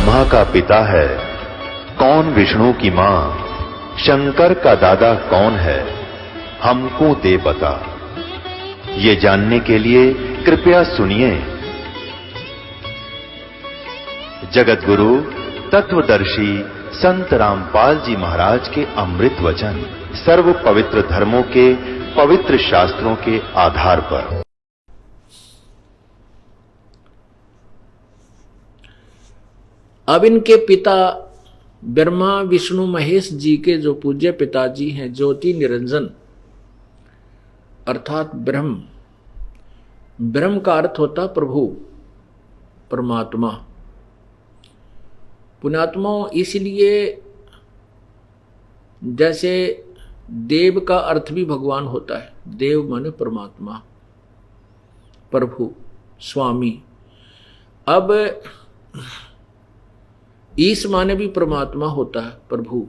ब्रह्मा का पिता है, कौन विष्णु की मां, शंकर का दादा कौन है, हमको दे बता। ये जानने के लिए कृपया सुनिए। जगत गुरु तत्वदर्शी संत रामपाल जी महाराज के अमृत वचन सर्व पवित्र धर्मों के पवित्र शास्त्रों के आधार पर। अब इनके पिता ब्रह्मा विष्णु महेश जी के जो पूज्य पिताजी हैं ज्योति निरंजन अर्थात ब्रह्म। ब्रह्म का अर्थ होता प्रभु परमात्मा। पुण्यात्मा इसलिए जैसे देव का अर्थ भी भगवान होता है, देव माने परमात्मा, प्रभु, स्वामी। अब ईश माने भी परमात्मा होता है, प्रभु।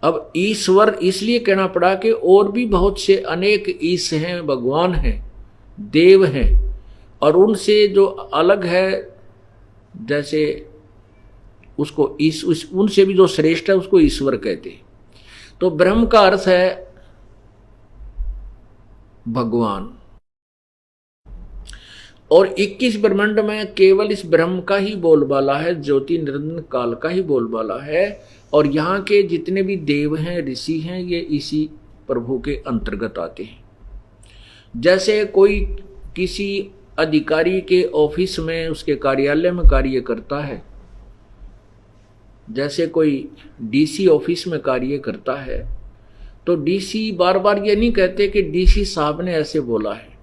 अब ईश्वर इसलिए कहना पड़ा कि और भी बहुत से अनेक ईश हैं, भगवान हैं, देव हैं, और उनसे जो अलग है जैसे उसको उनसे भी जो श्रेष्ठ है उसको ईश्वर कहते हैं। तो ब्रह्म का अर्थ है भगवान। और 21 ब्रह्मांड में केवल इस ब्रह्म का ही बोलबाला है, ज्योति निरंजन काल का ही बोलबाला है। और यहाँ के जितने भी देव हैं, ऋषि हैं, ये इसी प्रभु के अंतर्गत आते हैं। जैसे कोई किसी अधिकारी के ऑफिस में, उसके कार्यालय में कार्य करता है, जैसे कोई डीसी ऑफिस में कार्य करता है, तो डीसी बार बार ये नहीं कहते कि डीसी साहब ने ऐसे बोला है,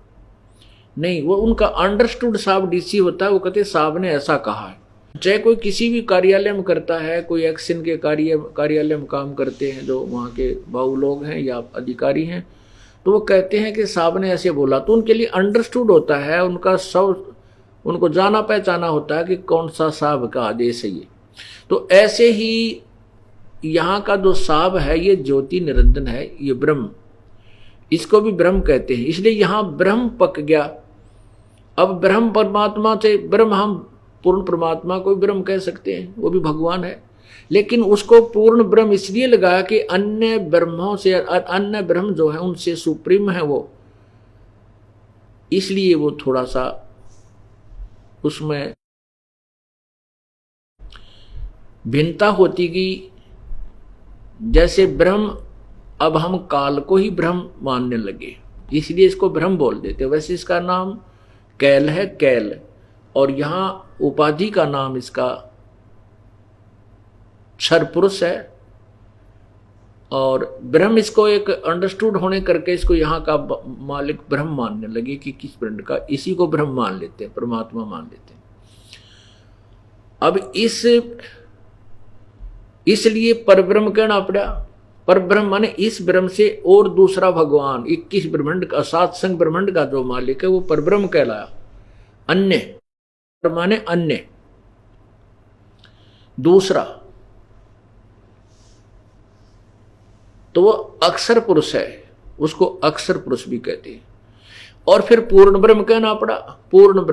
नहीं, वो उनका अंडरस्टूड साहब डीसी होता है, वो कहते साहब ने ऐसा कहा है। चाहे कोई किसी भी कार्यालय में करता है, कोई एक्शन के कार्यालय में काम करते हैं जो वहाँ के बाबू लोग हैं या अधिकारी हैं, तो वो कहते हैं कि साहब ने ऐसे बोला, तो उनके लिए अंडरस्टूड होता है, उनका सब उनको जाना पहचाना होता है कि कौन सा साहब का आदेश है ये। तो ऐसे ही यहाँ का जो साहब है ये ज्योति निरंजन है, ये ब्रह्म, इसको भी ब्रह्म कहते हैं। इसलिए यहाँ ब्रह्म पक गया। अब ब्रह्म परमात्मा से ब्रह्म, हम पूर्ण परमात्मा को भी ब्रह्म कह सकते हैं, वो भी भगवान है, लेकिन उसको पूर्ण ब्रह्म इसलिए लगाया कि अन्य ब्रह्मों से, अन्य ब्रह्म जो है उनसे सुप्रीम है वो, इसलिए वो थोड़ा सा उसमें भिन्नता होती गई। जैसे ब्रह्म, अब हम काल को ही ब्रह्म मानने लगे, इसलिए इसको ब्रह्म बोल देते। वैसे इसका नाम कैल है, कैल, और यहां उपाधि का नाम इसका क्षर पुरुष है। और ब्रह्म इसको एक अंडरस्टूड होने करके इसको यहाँ का मालिक ब्रह्म मानने लगे कि किस ब्रह्म का, इसी को ब्रह्म मान लेते हैं, परमात्मा मान लेते हैं। अब इसलिए परब्रह्म कहना पड़ा। परब्रह्म माने इस ब्रह्म से और दूसरा भगवान, 21 ब्रह्मांड का, 7 संग ब्रह्मांड का जो मालिक है वो परब्रह्म कहलाया। अन्य माने अन्य, दूसरा, तो वो अक्षर पुरुष है, उसको अक्षर पुरुष भी कहते हैं। और फिर पूर्ण ब्रह्म कहना पड़ा। पूर्ण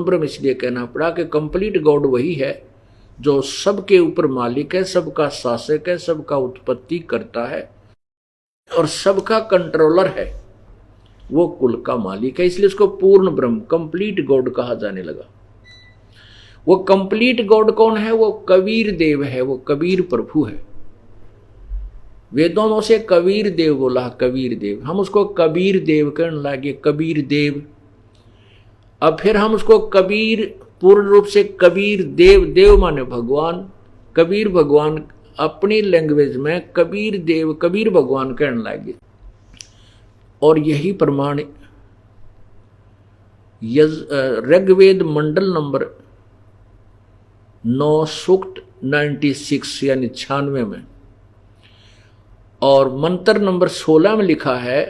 ब्रह्म इसलिए कहना पड़ा कि कंप्लीट गॉड वही है जो सबके ऊपर मालिक है, सबका शासक है, सबका उत्पत्ति करता है और सबका कंट्रोलर है, वो कुल का मालिक है। इसलिए उसको पूर्ण ब्रह्म, कंप्लीट गॉड कहा जाने लगा। वो कंप्लीट गॉड कौन है? वो कबीर देव है, वो कबीर प्रभु है। वेदों में से कबीर देव बोला, कबीर देव, हम उसको कबीर देव कहने लगे, कबीर देव। अब फिर हम उसको कबीर, पूर्ण रूप से कबीर देव, देव माने भगवान, कबीर भगवान, अपनी लैंग्वेज में कबीर देव, कबीर भगवान कहने लगे। और यही प्रमाण ऋग्वेद मंडल नंबर 9 सूक्त 96 यानी 96 में, और मंत्र नंबर 16 में लिखा है,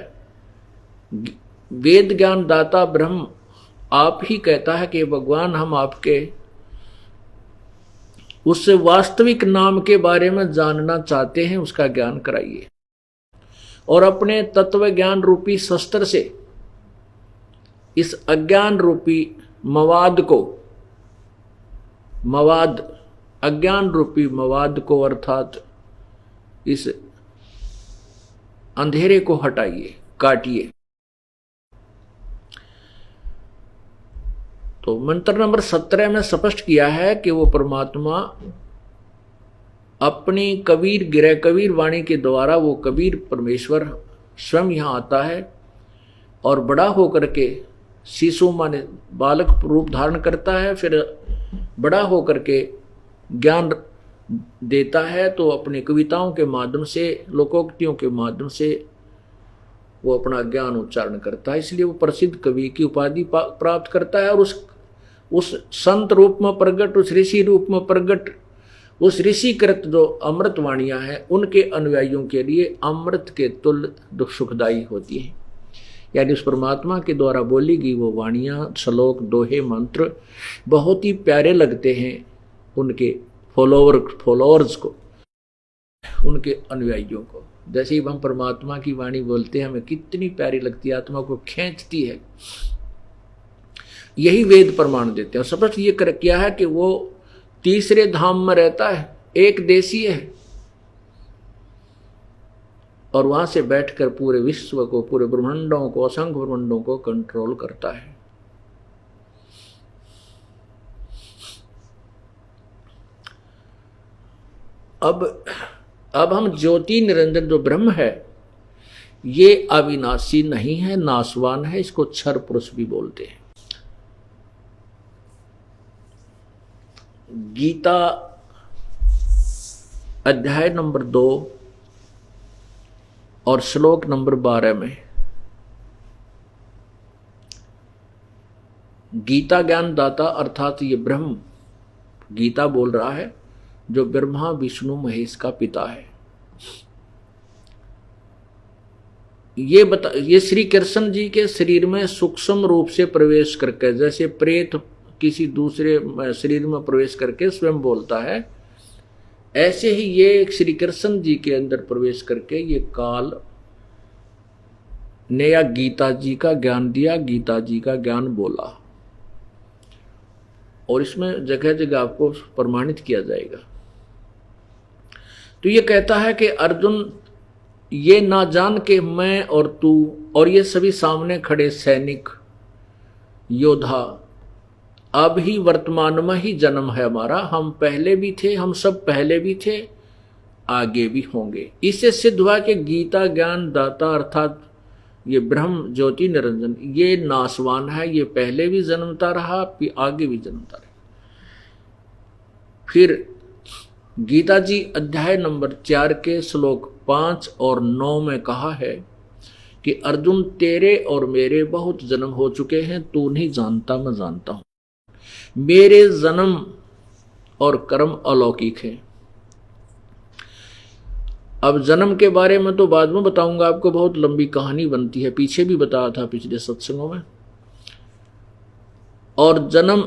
वेद ज्ञान दाता ब्रह्म आप ही कहता है कि भगवान हम आपके उस वास्तविक नाम के बारे में जानना चाहते हैं, उसका ज्ञान कराइए। और अपने तत्व ज्ञान रूपी शस्त्र से इस अज्ञान रूपी मवाद को मवाद, अज्ञान रूपी मवाद को अर्थात इस अंधेरे को हटाइए, काटिए। तो मंत्र नंबर 17 में स्पष्ट किया है कि वो परमात्मा अपनी कबीर गिरह कबीर वाणी के द्वारा, वो कबीर परमेश्वर स्वयं यहाँ आता है और बड़ा होकर के शिशु माने बालक रूप धारण करता है, फिर बड़ा होकर के ज्ञान देता है। तो अपनी कविताओं के माध्यम से, लोकोक्तियों के माध्यम से वो अपना ज्ञान उच्चारण करता है, इसलिए वो प्रसिद्ध कवि की उपाधि प्राप्त करता है। और उस संत रूप में प्रगट, उस ऋषि रूप में प्रगट, उस ऋषिकृत जो अमृत वाणियां हैं उनके अनुयायियों के लिए अमृत के तुल्य दुख सुखदायी होती हैं। यानी उस परमात्मा के द्वारा बोली गई वो वाणियां, श्लोक, दोहे, मंत्र बहुत ही प्यारे लगते हैं उनके फॉलोअर्स को, उनके अनुयायियों को। जैसे ही हम परमात्मा की वाणी बोलते हैं हमें कितनी प्यारी लगती है, आत्मा को खींचती है। यही वेद प्रमाण देते हैं। और स्पष्ट ये किया है कि वो तीसरे धाम में रहता है, एक देशी है, और वहां से बैठकर पूरे विश्व को, पूरे ब्रह्मांडों को, असंख्य ब्रह्मांडों को कंट्रोल करता है। अब हम ज्योति निरंजन जो ब्रह्म है ये अविनाशी नहीं है, नाशवान है, इसको क्षर पुरुष भी बोलते हैं। गीता अध्याय नंबर 2 और श्लोक नंबर 12 में गीता ज्ञान दाता अर्थात ये ब्रह्म गीता बोल रहा है, जो ब्रह्मा विष्णु महेश का पिता है। ये श्री कृष्ण जी के शरीर में सूक्ष्म रूप से प्रवेश करके, जैसे प्रेत किसी दूसरे शरीर में प्रवेश करके स्वयं बोलता है, ऐसे ही ये श्री कृष्ण जी के अंदर प्रवेश करके ये काल ने या गीता जी का ज्ञान दिया, गीता जी का ज्ञान बोला। और इसमें जगह जगह आपको प्रमाणित किया जाएगा। तो ये कहता है कि अर्जुन, ये ना जान के मैं और तू और ये सभी सामने खड़े सैनिक योद्धा, अब ही वर्तमान में ही जन्म है हमारा, हम पहले भी थे, हम सब पहले भी थे, आगे भी होंगे। इससे सिद्ध हुआ कि गीता ज्ञान दाता अर्थात ये ब्रह्म ज्योति निरंजन ये नाशवान है, ये पहले भी जन्मता रहा, आगे भी जन्मता रहा। फिर गीता जी अध्याय नंबर 4 के श्लोक 5 और 9 में कहा है कि अर्जुन, तेरे और मेरे बहुत जन्म हो चुके हैं, तू नहीं जानता, मैं जानता हूं। मेरे जन्म और कर्म अलौकिक है। अब जन्म के बारे में तो बाद में बताऊंगा आपको, बहुत लंबी कहानी बनती है, पीछे भी बताया था पिछले सत्संगों में। और जन्म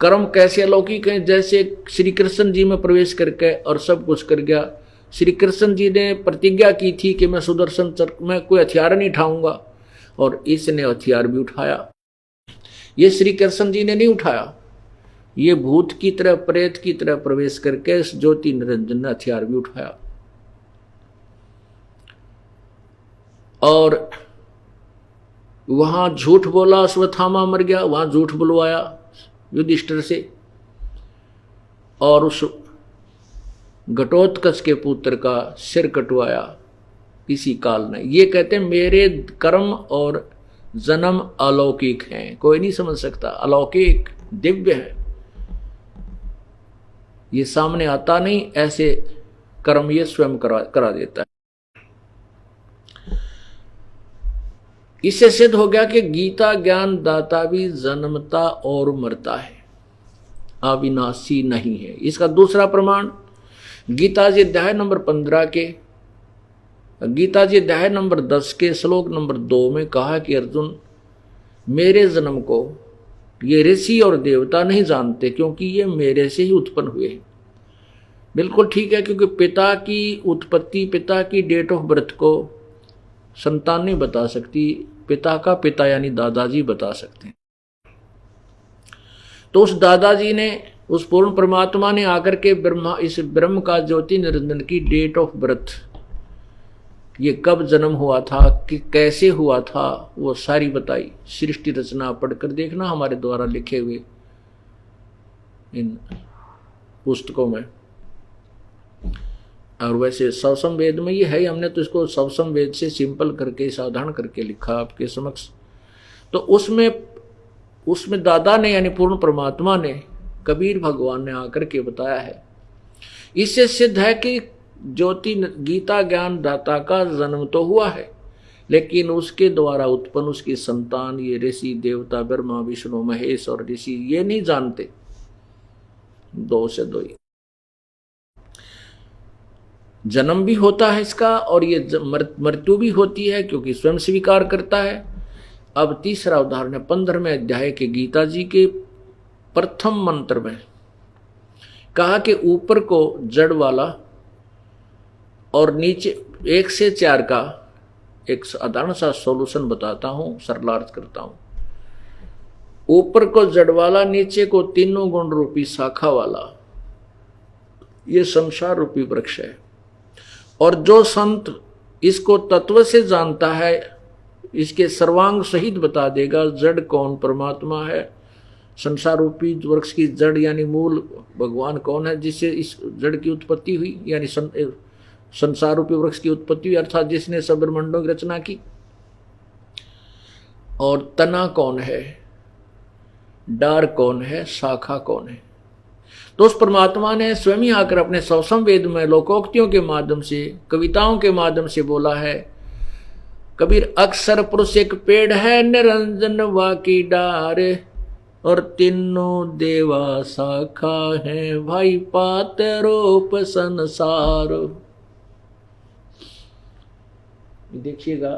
कर्म कैसे अलौकिक हैं, जैसे श्री कृष्ण जी में प्रवेश करके और सब कुछ कर गया। श्री कृष्ण जी ने प्रतिज्ञा की थी कि मैं सुदर्शन चक्र में कोई हथियार नहीं उठाऊंगा, और इसने हथियार भी उठाया। ये श्री कृष्ण जी ने नहीं उठाया, ये भूत की तरह, प्रेत की तरह प्रवेश करके इस ज्योति निरंजन ने हथियार भी उठाया। और वहां झूठ बोला, अश्वत्थामा मर गया, वहां झूठ बुलवाया युधिष्ठिर से, और उस घटोत्कच के पुत्र का सिर कटवाया इसी काल ने। ये कहते हैं मेरे कर्म और जन्म अलौकिक हैं, कोई नहीं समझ सकता, अलौकिक दिव्य है, ये सामने आता नहीं, ऐसे कर्म ये स्वयं करा देता है। इससे सिद्ध हो गया कि गीता ज्ञान दाता भी जन्मता और मरता है, अविनाशी नहीं है। इसका दूसरा प्रमाण गीता जी अध्याय नंबर 15 के, गीता जी अध्याय नंबर 10 के श्लोक नंबर 2 में कहा कि अर्जुन, मेरे जन्म को ये ऋषि और देवता नहीं जानते, क्योंकि ये मेरे से ही उत्पन्न हुए हैं। बिल्कुल ठीक है, क्योंकि पिता की उत्पत्ति, पिता की डेट ऑफ बर्थ को संतान नहीं बता सकती, पिता का पिता यानी दादाजी बता सकते हैं। तो उस दादाजी ने, उस पूर्ण परमात्मा ने आकर के इस ब्रह्म का ज्योति निरंजन की डेट ऑफ बर्थ, ये कब जन्म हुआ था, कि कैसे हुआ था, वो सारी बताई। सृष्टि रचना पढ़कर देखना हमारे द्वारा लिखे हुए इन पुस्तकों में। और वैसे सवसम वेद में ये है, हमने तो इसको सवसम वेद से सिंपल करके साधारण करके लिखा आपके समक्ष। तो उसमें दादा ने यानी पूर्ण परमात्मा ने, कबीर भगवान ने आकर के बताया है। इससे सिद्ध है कि ज्योति गीता ज्ञान दाता का जन्म तो हुआ है, लेकिन उसके द्वारा उत्पन्न उसकी संतान ये ऋषि देवता ब्रह्मा विष्णु महेश और ऋषि ये नहीं जानते। दो से दो ही जन्म भी होता है इसका, और ये मृत्यु भी होती है क्योंकि स्वयं स्वीकार करता है। अब तीसरा उदाहरण है 15वें अध्याय के गीता जी के प्रथम मंत्र में कहा कि ऊपर को जड़ वाला और नीचे 1 से 4 का एक साधारण सा सॉल्यूशन बताता हूं, सरलार्थ करता हूं। ऊपर को जड़ वाला, नीचे को तीनों गुण रूपी शाखा वाला, ये संसार रूपी वृक्ष है। और जो संत इसको तत्व से जानता है, इसके सर्वांग सहित बता देगा जड़ कौन परमात्मा है, संसार रूपी वृक्ष की जड़ यानी मूल भगवान कौन है, जिससे इस जड़ की उत्पत्ति हुई, यानी संसार रूपी वृक्ष की उत्पत्ति हुई, अर्थात जिसने सब ब्रह्मांडों की रचना की। और तना कौन है, डार कौन है, शाखा कौन है। तो उस परमात्मा ने स्वयं ही आकर अपने सवसम वेद में लोकोक्तियों के माध्यम से, कविताओं के माध्यम से बोला है। कबीर अक्षर पुरुष एक पेड़ है, निरंजन वा की डार, और तीनों देवा शाखा है, भाई पात रूप संसार। देखिएगा,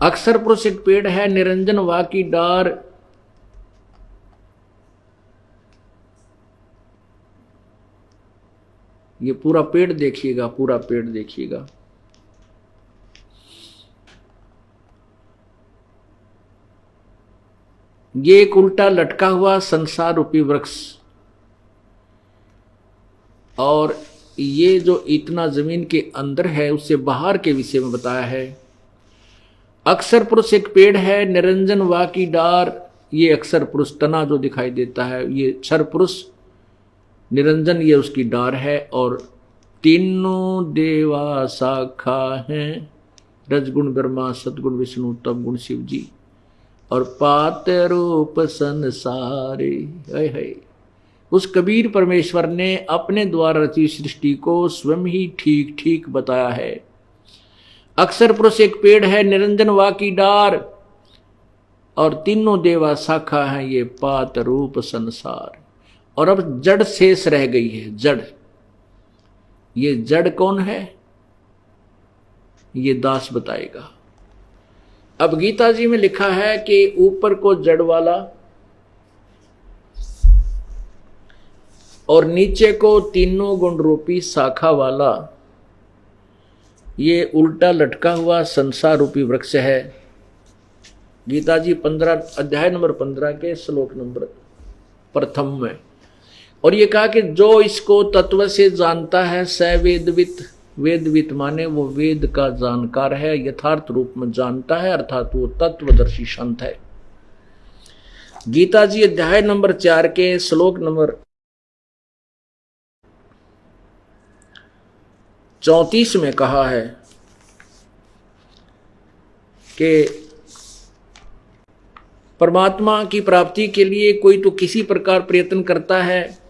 अक्षर पुरुष एक पेड़ है, निरंजन वा की डार, ये पूरा पेड़ देखिएगा, पूरा पेड़ देखिएगा। ये एक उल्टा लटका हुआ संसार रूपी वृक्ष, और ये जो इतना जमीन के अंदर है उससे बाहर के विषय में बताया है। अक्षर पुरुष एक पेड़ है, निरंजन वा की डार, ये अक्षर पुरुष तना जो दिखाई देता है, ये क्षर पुरुष, निरंजन ये उसकी डार है। और तीनों देवा शाखा हैं, रजगुण ब्रह्मा, सतगुण विष्णु, तम गुण शिव जी, और पात रूप संसारे। है उस कबीर परमेश्वर ने अपने द्वारा रची सृष्टि को स्वयं ही ठीक ठीक बताया है। अक्षर पुरुष एक पेड़ है, निरंजन वा की डार, और तीनों देवा शाखा हैं, ये पात रूप संसार। और अब जड़ शेष रह गई है, जड़। ये जड़ कौन है, ये दास बताएगा। अब गीता जी में लिखा है कि ऊपर को जड़ वाला और नीचे को तीनों गुण रूपी शाखा वाला, ये उल्टा लटका हुआ संसार रूपी वृक्ष है। गीता जी 15 अध्याय नंबर 15 के श्लोक नंबर प्रथम में। और ये कहा कि जो इसको तत्व से जानता है स वेदवित, वेदवित माने वो वेद का जानकार है, यथार्थ रूप में जानता है, अर्थात वो तत्वदर्शी संत है। गीता जी अध्याय नंबर 4 के श्लोक नंबर 34 में कहा है कि परमात्मा की प्राप्ति के लिए कोई तो किसी प्रकार प्रयत्न करता है।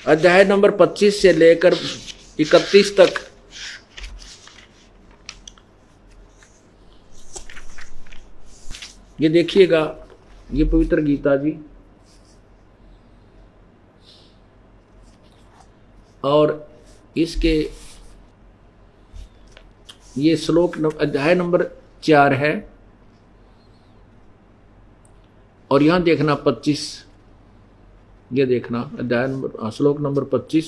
अध्याय नंबर 25 से लेकर 31 तक ये देखिएगा, ये पवित्र गीता जी। और इसके ये श्लोक अध्याय नंबर 4 है, और यहां देखना 25, ये देखना अध्याय नंबर श्लोक नंबर 25।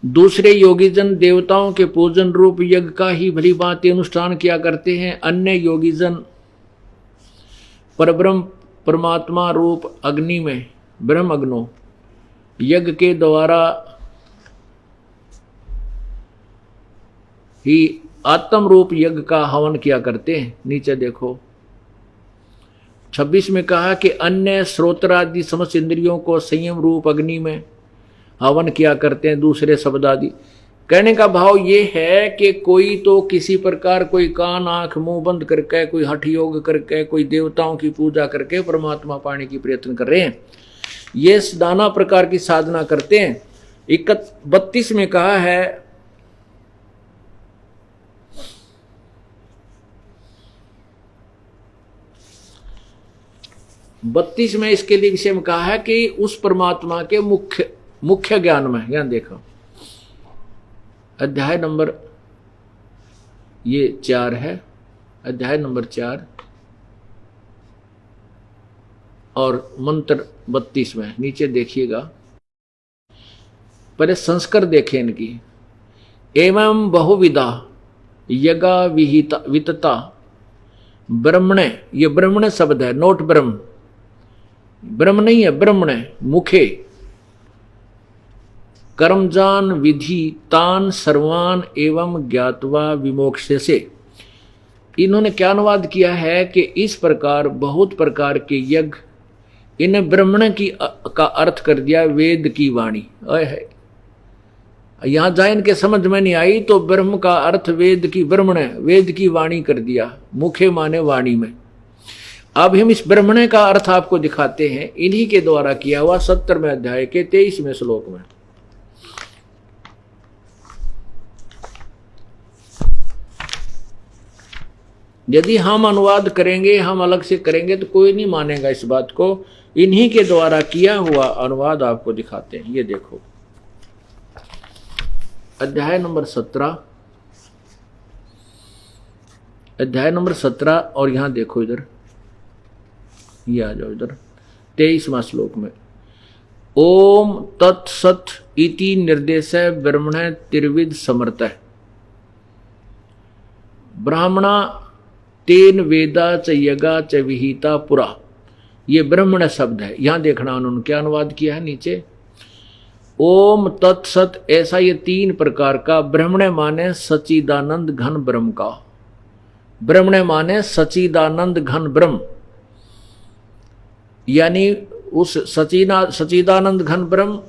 दूसरे योगीजन देवताओं के पूजन रूप यज्ञ का ही भली भांति अनुष्ठान किया करते हैं। अन्य योगीजन परब्रह्म परमात्मा रूप अग्नि में ब्रह्म अग्नो यज्ञ के द्वारा ही आत्म रूप यज्ञ का हवन किया करते हैं। नीचे देखो 26 में कहा कि अन्य श्रोत्रादि समस्त इंद्रियों को संयम रूप अग्नि में हवन किया करते हैं। दूसरे शब्द आदि कहने का भाव ये है कि कोई तो किसी प्रकार कोई कान आंख मुंह बंद करके, कोई हठ योग करके, कोई देवताओं की पूजा करके परमात्मा पाने की प्रयत्न कर रहे हैं। ये नाना प्रकार की साधना करते हैं। 32 में कहा है 32 में इसके लिए विषय में कहा है कि उस परमात्मा के मुख्य ज्ञान में, यहां देखो अध्याय नंबर ये 4 है, अध्याय नंबर 4 और मंत्र 32 में नीचे देखिएगा। पहले संस्कार देखें इनकी। एवं बहुविधा यगा विहिता वितता ब्रह्मणे, ये ब्रह्मण शब्द है, नोट ब्रह्म, ब्रह्म नहीं है, ब्रह्मण मुखे कर्मजान विधि तान सर्वान एवं ज्ञातवा विमोक्ष से। इन्होंने क्या अनुवाद किया है कि इस प्रकार बहुत प्रकार के यज्ञ, इन ब्रह्मण की का अर्थ कर दिया वेद की वाणी। है यहां जहां इनके समझ में नहीं आई तो ब्रह्म का अर्थ वेद की, ब्रह्मण वेद की वाणी कर दिया, मुखे माने वाणी में। अब हम इस ब्रह्मण का अर्थ आपको दिखाते हैं इन्हीं के द्वारा किया हुआ 70वें अध्याय के 23वें श्लोक में। यदि हम अनुवाद करेंगे, हम अलग से करेंगे तो कोई नहीं मानेगा इस बात को। इन्हीं के द्वारा किया हुआ अनुवाद आपको दिखाते हैं। ये देखो अध्याय नंबर 17, अध्याय नंबर 17 और यहां देखो इधर, ये आ जाओ इधर 23वां श्लोक में। ओम तत्सत इति निर्देश ब्रह्मण त्रिविध समर्थ ब्राह्मणा तेन वेदा च यगा च विहिता पुरा। ये ब्रह्मण शब्द है। यहां देखना उन्होंने क्या अनुवाद किया है नीचे। ओम तत्सत, ऐसा ये 3 प्रकार का। ब्रह्मण माने सच्चिदानंद घन ब्रह्म का, ब्रह्मण माने सच्चिदानंद घन ब्रह्म, यानी उस सच्चिदानंद घन ब्रह्म।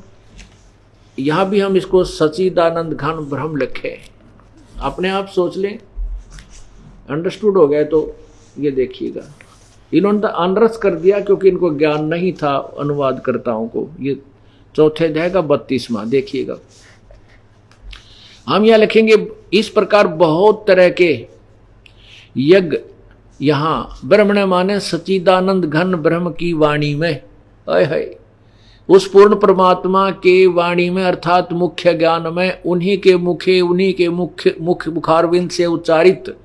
यहां भी हम इसको सच्चिदानंद घन ब्रह्म लिखे, अपने आप सोच लें। अंडरस्टूड हो गया तो ये देखिएगा। इन्होंने तो अनरस कर दिया क्योंकि इनको ज्ञान नहीं था अनुवादकर्ताओं को। ये चौथे अध्याय का 32वां देखिएगा। हम यहां लिखेंगे इस प्रकार बहुत तरह के यज्ञ यहां ब्रह्मण माने सच्चिदानंद घन ब्रह्म की वाणी में, है उस पूर्ण परमात्मा के वाणी में अर्थात मुख्य ज्ञान में, उन्हीं के मुखे, उन्हीं के मुख्य मुखारविंद से उच्चारित,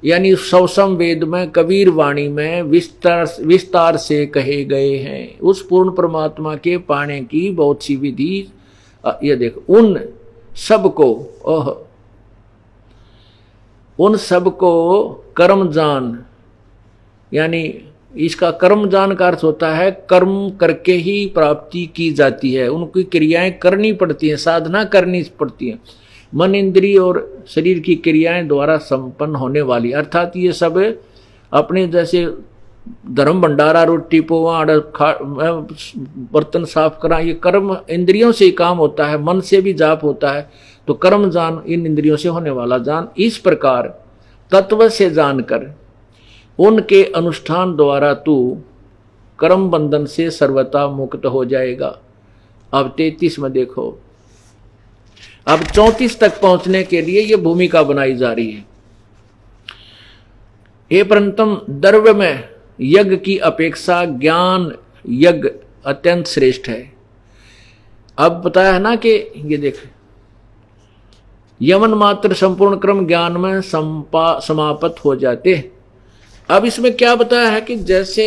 यानी सौसम वेद में, कबीर वाणी में विस्तार से कहे गए हैं। उस पूर्ण परमात्मा के पाने की बहुत सी विधि। ये देखो उन सबको कर्म जान, यानी इसका कर्म जान का अर्थ होता है कर्म करके ही प्राप्ति की जाती है। उनकी क्रियाएं करनी पड़ती हैं, साधना करनी पड़ती है, मन इंद्रिय और शरीर की क्रियाएं द्वारा संपन्न होने वाली। अर्थात ये सब अपने जैसे धर्म भंडारा, रोटी पोवा, बर्तन साफ करा, ये कर्म इंद्रियों से ही काम होता है, मन से भी जाप होता है। तो कर्म जान इन इंद्रियों से होने वाला जान। इस प्रकार तत्व से जानकर उनके अनुष्ठान द्वारा तू कर्म बंधन से सर्वथा मुक्त हो जाएगा। अब 33 में देखो, अब 34 तक पहुंचने के लिए यह भूमिका बनाई जा रही है। हे परंतम, द्रव्य में यज्ञ की अपेक्षा ज्ञान यज्ञ अत्यंत श्रेष्ठ है। अब बताया है ना कि ये देख, यमन मात्र संपूर्ण क्रम ज्ञान में समाप्त हो जाते। अब इसमें क्या बताया है कि जैसे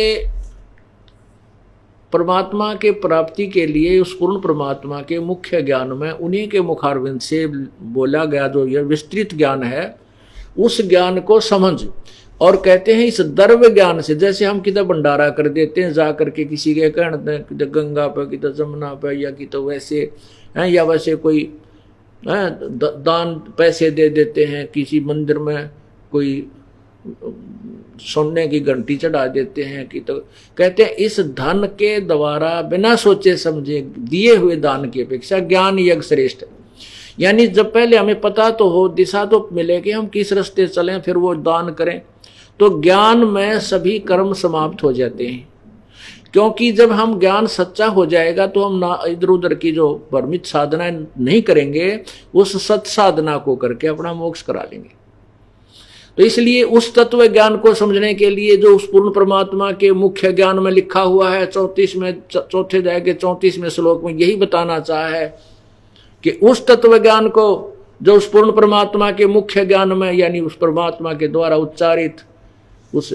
परमात्मा के प्राप्ति के लिए उस पूर्ण परमात्मा के मुख्य ज्ञान में उन्हीं के मुखारविंद से बोला गया जो यह विस्तृत ज्ञान है, उस ज्ञान को समझ। और कहते हैं इस द्रव्य ज्ञान से, जैसे हम किधर भंडारा कर देते हैं जा करके किसी के कहने किधर गंगा पे किधर जमुना पे या कि तो वैसे हैं, या वैसे कोई दान पैसे दे देते हैं किसी मंदिर में, कोई सोने की घंटी चढ़ा देते हैं कि तो कहते हैं इस धन के द्वारा बिना सोचे समझे दिए हुए दान की अपेक्षा ज्ञान यज्ञ श्रेष्ठ है। यानी जब पहले हमें पता तो हो, दिशा तो मिले कि हम किस रास्ते चलें, फिर वो दान करें, तो ज्ञान में सभी कर्म समाप्त हो जाते हैं। क्योंकि जब हम ज्ञान सच्चा हो जाएगा तो हम ना इधर उधर की जो भ्रमित साधना नहीं करेंगे, उस सत साधना को करके अपना मोक्ष करा लेंगे। तो इसलिए उस तत्व ज्ञान को समझने के लिए जो उस पूर्ण परमात्मा के मुख्य ज्ञान में लिखा हुआ है, 34 में चौथे अध्याय के 34वें श्लोक में यही बताना चाहा है कि उस तत्व ज्ञान को जो उस पूर्ण परमात्मा के मुख्य ज्ञान में, यानी उस परमात्मा के द्वारा उच्चारित उस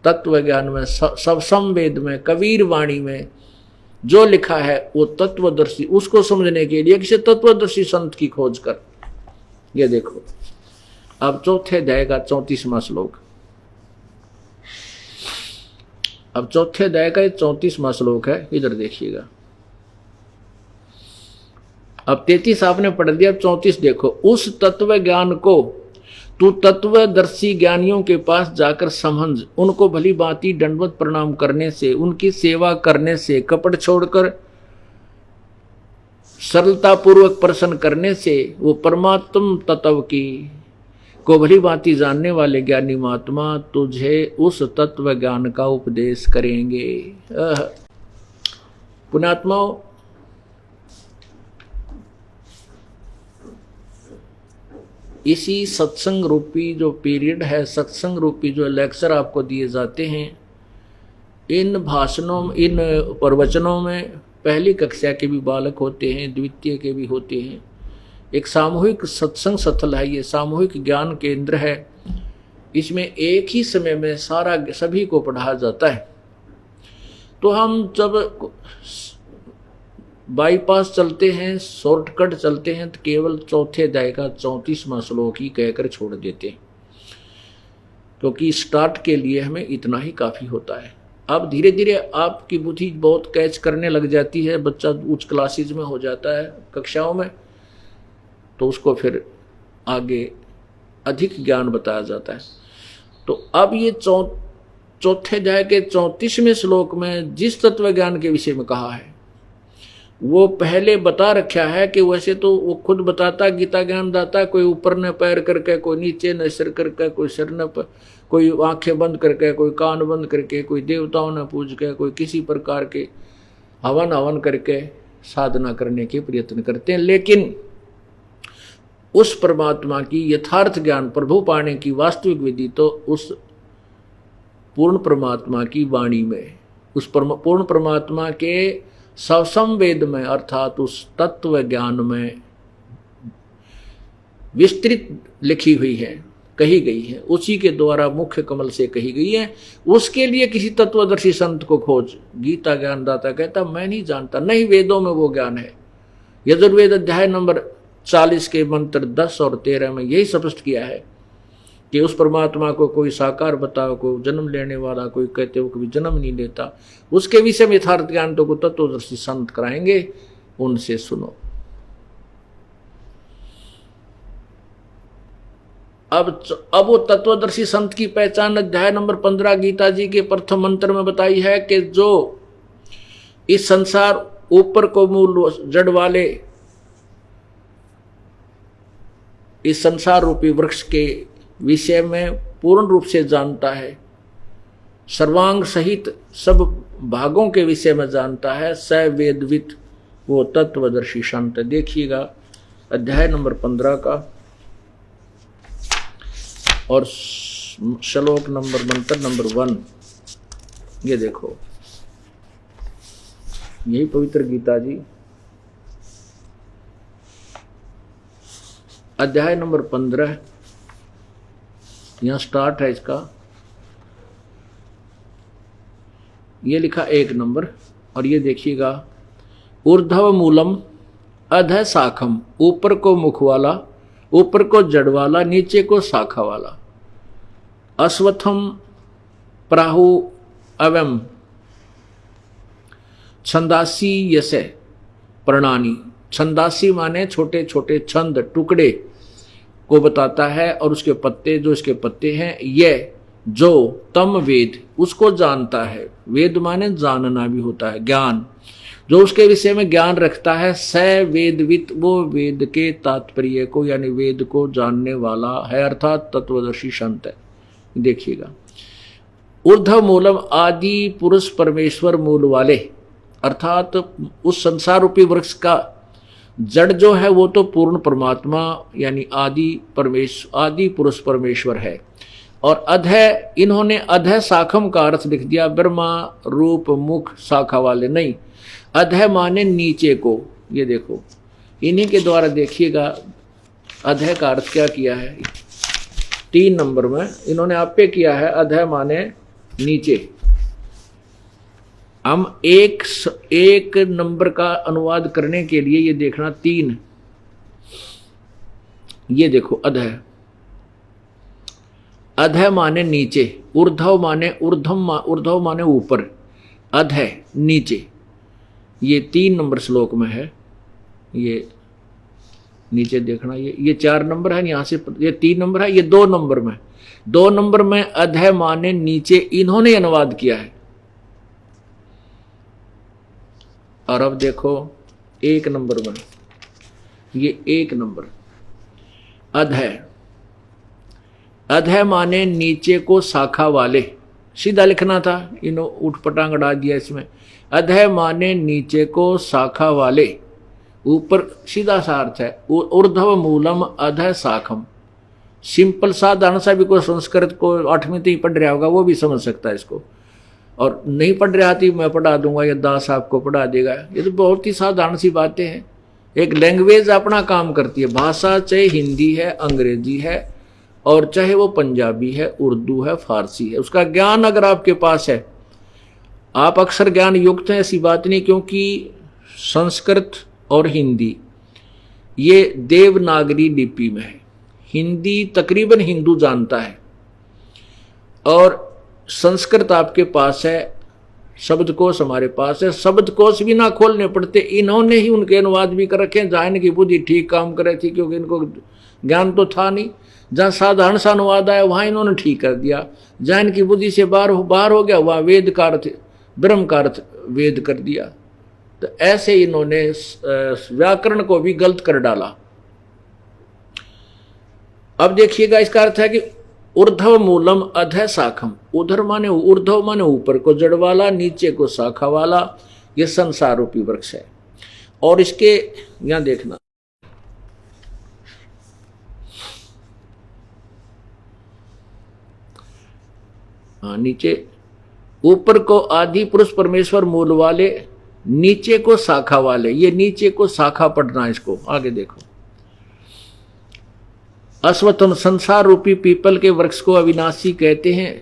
तत्व ज्ञान में, सब संवेद में, कबीर वाणी में जो लिखा है वो तत्वदर्शी, उसको समझने के लिए किसी तत्वदर्शी संत की खोज कर। ये देखो अब चौथे अध्याय का 34वां श्लोक, अब चौथे अध्याय का 34वां श्लोक है, इधर देखिएगा। अब 33 आपने पढ़ दिया, अब 34 देखो। उस तत्व ज्ञान को तू तत्वदर्शी ज्ञानियों के पास जाकर समझ, उनको भली भांति दंडवत प्रणाम करने से, उनकी सेवा करने से, कपट छोड़कर सरलता पूर्वक प्रसन्न करने से वो परमात्म तत्व की को भली भांति जानने वाले ज्ञानी महात्मा तुझे उस तत्व ज्ञान का उपदेश करेंगे। पुण्यात्माओं, इसी सत्संग रूपी जो पीरियड है, सत्संग रूपी जो लेक्चर आपको दिए जाते हैं, इन भाषणों, इन प्रवचनों में पहली कक्षा के भी बालक होते हैं, द्वितीय के भी होते हैं। एक सामूहिक सत्संग स्थल है, ये सामूहिक ज्ञान केंद्र है। इसमें एक ही समय में सभी को पढ़ाया जाता है। तो हम जब बाईपास चलते हैं, शॉर्टकट चलते हैं, तो केवल चौथे अध्याय का 34वां श्लोक ही कहकर छोड़ देते हैं, क्योंकि स्टार्ट के लिए हमें इतना ही काफी होता है। अब धीरे धीरे आपकी बुद्धि बहुत कैच करने लग जाती है, बच्चा उच्च क्लासेज में हो जाता है, कक्षाओं में, तो उसको फिर आगे अधिक ज्ञान बताया जाता है। तो अब ये चौथे अध्याय के 34वें श्लोक में जिस तत्व ज्ञान के विषय में कहा है वो पहले बता रखा है कि वैसे तो वो खुद बताता, गीता ज्ञान दाता, कोई ऊपर न पैर करके, कोई नीचे न सिर करके, कोई सिर न कोई आंखें बंद करके, कोई कान बंद करके, कोई देवताओं न पूज के, कोई किसी प्रकार के हवन करके साधना करने के प्रयत्न करते हैं। लेकिन उस परमात्मा की यथार्थ ज्ञान, प्रभु पाने की वास्तविक विधि तो उस पूर्ण परमात्मा की वाणी में, उस पूर्ण परमात्मा के सवसंवेद में, अर्थात उस तत्व ज्ञान में विस्तृत लिखी हुई है, कही गई है, उसी के द्वारा मुख्य कमल से कही गई है। उसके लिए किसी तत्वदर्शी संत को खोज। गीता ज्ञान दाता कहता मैं नहीं जानता, नहीं वेदों में वो ज्ञान है। यजुर्वेद अध्याय नंबर 40 के मंत्र 10 और 13 में यही स्पष्ट किया है कि उस परमात्मा को कोई साकार बताओ, कोई जन्म लेने वाला, कोई कहते हो कभी जन्म नहीं लेता। उसके विषय में यथार्थ ज्ञान तो को तत्वदर्शी संत कराएंगे, उनसे सुनो। अब वो तत्वदर्शी संत की पहचान अध्याय नंबर 15 गीता जी के प्रथम मंत्र में बताई है कि जो इस संसार ऊपर को मूल जड़ वाले इस संसार रूपी वृक्ष के विषय में पूर्ण रूप से जानता है, सर्वांग सहित सब भागों के विषय में जानता है, स वेदवित वो तत्वदर्शी संत। देखिएगा अध्याय नंबर 15 का और श्लोक नंबर मंत्र नंबर 1, ये देखो, यही पवित्र गीता जी अध्याय नंबर 15, यहां स्टार्ट है इसका, ये लिखा 1 नंबर, और ये देखिएगा, ऊर्ध्व मूलम अधः शाखम, ऊपर को मुख वाला, ऊपर को जड़ वाला, नीचे को शाखा वाला। अश्वत्थम प्राहु अवम छंदासी यसे प्रणानी। छंदासी माने छोटे छोटे छंद टुकड़े को बताता है, और उसके पत्ते, जो इसके पत्ते हैं, ये जो तम वेद उसको जानता है। वेद माने जानना भी होता है, ज्ञान, जो उसके विषय में ज्ञान रखता है। स वेदवित, वो वेद के तात्पर्य को यानी वेद को जानने वाला है, अर्थात तत्वदर्शी संत है। देखिएगा, ऊर्ध्व मूलम आदि पुरुष परमेश्वर मूल वाले, अर्थात उस संसार रूपी वृक्ष का जड़ जो है वो तो पूर्ण परमात्मा यानी आदि पुरुष परमेश्वर है। और अधः, इन्होंने अधः शाखम का अर्थ लिख दिया, ब्रह्मा रूप मुख शाखा वाले नहीं, अधः माने नीचे को। ये देखो, इन्हीं के द्वारा देखिएगा अधः का अर्थ क्या किया है। 3 नंबर में इन्होंने आपे किया है, अधः माने नीचे। हम एक नंबर का अनुवाद करने के लिए ये देखना 3, ये देखो, अधः, अधः माने नीचे, ऊर्ध्व माने ऊर्ध्व माने ऊपर, अधः नीचे। ये 3 नंबर श्लोक में है। ये नीचे देखना, ये 4 नंबर है, यहां से ये 3 नंबर है, ये 2 नंबर में, 2 नंबर में अधः माने नीचे इन्होंने अनुवाद किया है। और अब देखो 1 नंबर में, ये 1 नंबर, अधः, अधः माने नीचे को शाखा वाले, सीधा लिखना था, इन्होंने उठपटांग डाल दिया इसमें। अधः माने नीचे को शाखा वाले, ऊपर सीधा सा अर्थ है। ऊर्ध्व मूलम अधः शाखम, सिंपल साधारण सा भी कोई संस्कृत को 8वीं तक पढ़ रहा होगा वो भी समझ सकता है इसको, और नहीं पढ़ रहा थी मैं पढ़ा दूंगा या दास आपको पढ़ा देगा। ये तो बहुत ही साधारण सी बातें हैं। एक लैंग्वेज अपना काम करती है, भाषा चाहे हिंदी है, अंग्रेजी है, और चाहे वो पंजाबी है, उर्दू है, फारसी है, उसका ज्ञान अगर आपके पास है, आप अक्सर ज्ञान युक्त हैं, ऐसी बात नहीं, क्योंकि संस्कृत और हिंदी ये देवनागरी लिपि में है। हिंदी तकरीबन हिंदू जानता है, और संस्कृत आपके पास है, शब्दकोश हमारे पास है, शब्दकोश भी ना खोलने पड़ते, इन्होंने ही उनके अनुवाद भी कर रखे हैं। जहाँ इनकी बुद्धि ठीक काम कर रही थी, क्योंकि इनको ज्ञान तो था नहीं, जहाँ साधारण सा अनुवाद आया वहाँ इन्होंने ठीक कर दिया। जहाँ इनकी बुद्धि से बाहर हो गया वहाँ वेद का अर्थ, ब्रह्म का अर्थ वेद कर दिया। तो ऐसे इन्होंने व्याकरण को भी गलत कर डाला। अब देखिएगा, इसका अर्थ है कि ऊर्ध्व मूलम अधः शाखम, उधर माने ऊर्ध्व माने ऊपर को जड़ वाला, नीचे को शाखा वाला, ये संसार रूपी वृक्ष है। और इसके यहां देखना, नीचे ऊपर को आदि पुरुष परमेश्वर मूल वाले, नीचे को शाखा वाले। ये नीचे को शाखा पढ़ना, इसको आगे देखो। अश्वत्थम, संसार रूपी पीपल के वृक्ष को अविनाशी कहते हैं।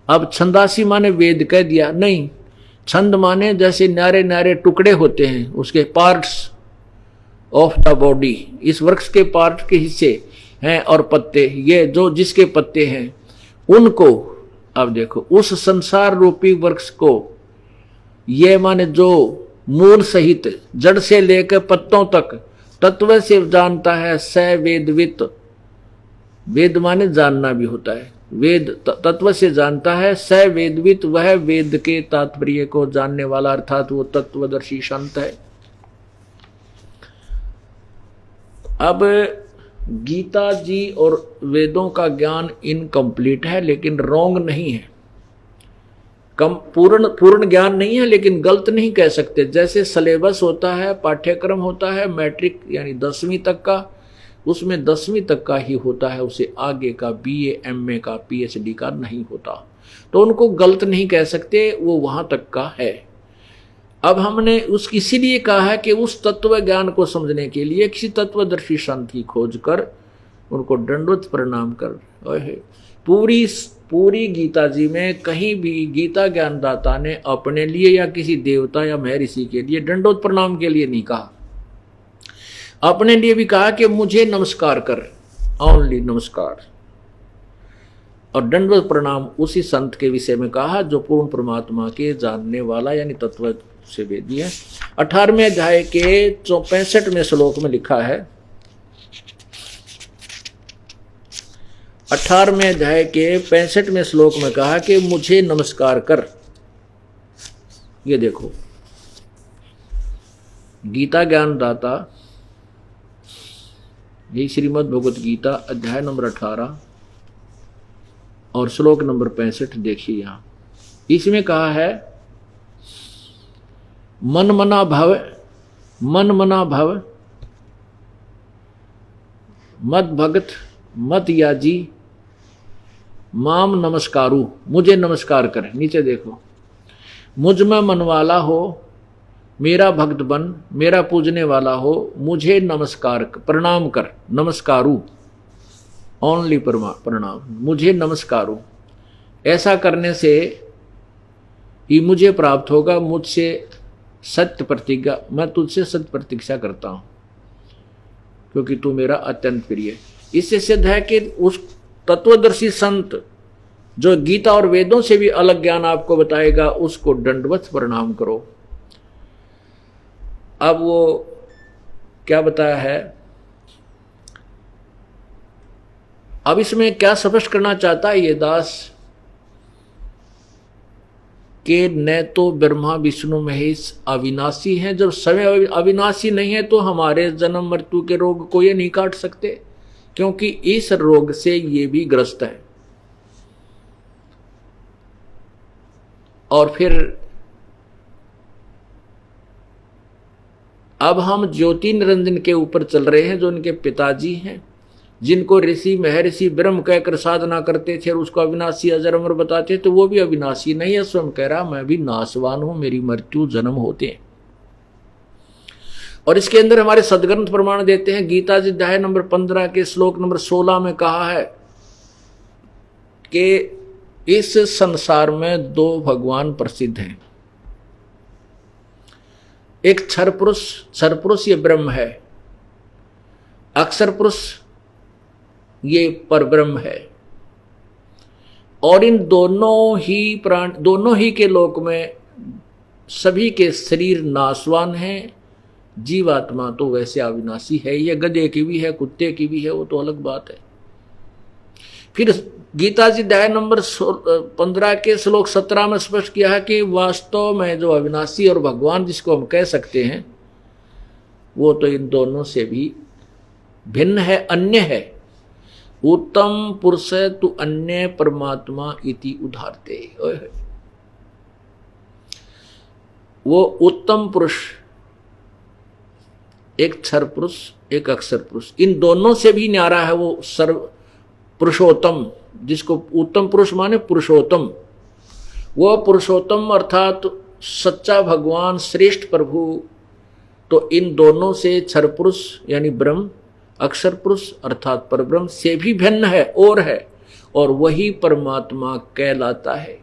अब छंदासी माने वेद कह दिया, नहीं, छंद माने जैसे नारे नारे टुकड़े होते हैं, उसके पार्ट्स ऑफ द बॉडी, इस वृक्ष के पार्ट के हिस्से हैं और पत्ते, ये जो जिसके पत्ते हैं उनको, अब देखो, उस संसार रूपी वृक्ष को, ये माने जो मूल सहित जड़ से लेकर पत्तों तक तत्व से जानता है। स वेदवित, वेद माने जानना भी होता है, वेद तत्व से जानता है। स वेदवित, वह वेद के तात्पर्य को जानने वाला, अर्थात वो तत्वदर्शी संत है। अब गीता जी और वेदों का ज्ञान इनकम्प्लीट है, लेकिन रॉन्ग नहीं है, पूर्ण ज्ञान नहीं है, लेकिन गलत नहीं कह सकते। जैसे सिलेबस होता है, पाठ्यक्रम होता है, मैट्रिक यानी 10वीं तक का, उसमें 10वीं तक का ही होता है, उसे आगे का BA MA का PhD का नहीं होता, तो उनको गलत नहीं कह सकते, वो वहां तक का है। अब हमने इसीलिए कहा है कि उस तत्व ज्ञान को समझने के लिए किसी तत्वदर्शी संत की खोज कर उनको दंडवत प्रणाम कर पूरी गीता जी में कहीं भी गीता ज्ञानदाता ने अपने लिए या किसी देवता या महर्षि के लिए दंडोत प्रणाम के लिए नहीं कहा। अपने लिए भी कहा कि मुझे नमस्कार कर, ओनली नमस्कार। और दंडवत प्रणाम उसी संत के विषय में कहा जो पूर्ण परमात्मा के जानने वाला यानी तत्व से वेदी है। 18वें अध्याय के 65वें श्लोक में लिखा है, 18वें अध्याय के 65वें श्लोक में कहा कि मुझे नमस्कार कर। ये देखो, गीता ज्ञानदाता, ये श्रीमद् भगवत गीता अध्याय नंबर 18 और श्लोक नंबर 65 देखिए। यहां इसमें कहा है, मन मना भव मत भगत मत याजी माम नमस्कारु, मुझे नमस्कार कर। नीचे देखो, मुझ में मन वाला हो, मेरा भक्त बन, मेरा पूजने वाला हो, मुझे नमस्कार प्रणाम कर। नमस्कारु, ओनली प्रणाम, मुझे नमस्कारु। ऐसा करने से ही मुझे प्राप्त होगा मुझसे सत्य प्रतिज्ञा, मैं तुझसे सत्य प्रतीक्षा करता हूं क्योंकि तू मेरा अत्यंत प्रिय है। इससे सिद्ध है कि उस तत्वदर्शी संत जो गीता और वेदों से भी अलग ज्ञान आपको बताएगा, उसको दंडवत प्रणाम करो। अब वो क्या बताया है, अब इसमें क्या स्पष्ट करना चाहता है ये दास कि न तो ब्रह्मा विष्णु महेश अविनाशी हैं। जब समय अविनाशी नहीं है तो हमारे जन्म मृत्यु के रोग को ये नहीं काट सकते, क्योंकि इस रोग से ये भी ग्रस्त है। और फिर अब हम ज्योति निरंजन के ऊपर चल रहे हैं, जो उनके पिताजी हैं, जिनको ऋषि महर्षि ब्रह्म कहकर साधना करते थे और उसको अविनाशी अजर अमर बताते, तो वो भी अविनाशी नहीं है। स्वयं कह रहा मैं भी नाशवान हूं, मेरी मृत्यु जन्म होते हैं। और इसके अंदर हमारे सदग्रंथ प्रमाण देते हैं। गीता जी अध्याय नंबर 15 के श्लोक नंबर 16 में कहा है कि इस संसार में दो भगवान प्रसिद्ध हैं, एक क्षर पुरुष ये ब्रह्म है, अक्षर पुरुष ये परब्रह्म है। और इन दोनों ही के लोक में सभी के शरीर नाशवान हैं। जीवात्मा तो वैसे अविनाशी है, ये गधे की भी है, कुत्ते की भी है, वो तो अलग बात है। फिर गीता जी अध्याय नंबर 15 के श्लोक 17 में स्पष्ट किया है कि वास्तव में जो अविनाशी और भगवान जिसको हम कह सकते हैं, वो तो इन दोनों से भी भिन्न है, अन्य है। उत्तम पुरुष तु अन्य परमात्मा इति उदाहरते। वो उत्तम पुरुष, एक क्षर पुरुष एक अक्षर पुरुष, इन दोनों से भी न्यारा है वो सर्व पुरुषोत्तम, जिसको उत्तम पुरुष माने पुरुषोत्तम। वो पुरुषोत्तम अर्थात सच्चा भगवान, श्रेष्ठ प्रभु, तो इन दोनों से क्षर पुरुष यानी ब्रह्म, अक्षर पुरुष अर्थात परब्रह्म से भी भिन्न है और है, और वही परमात्मा कहलाता है।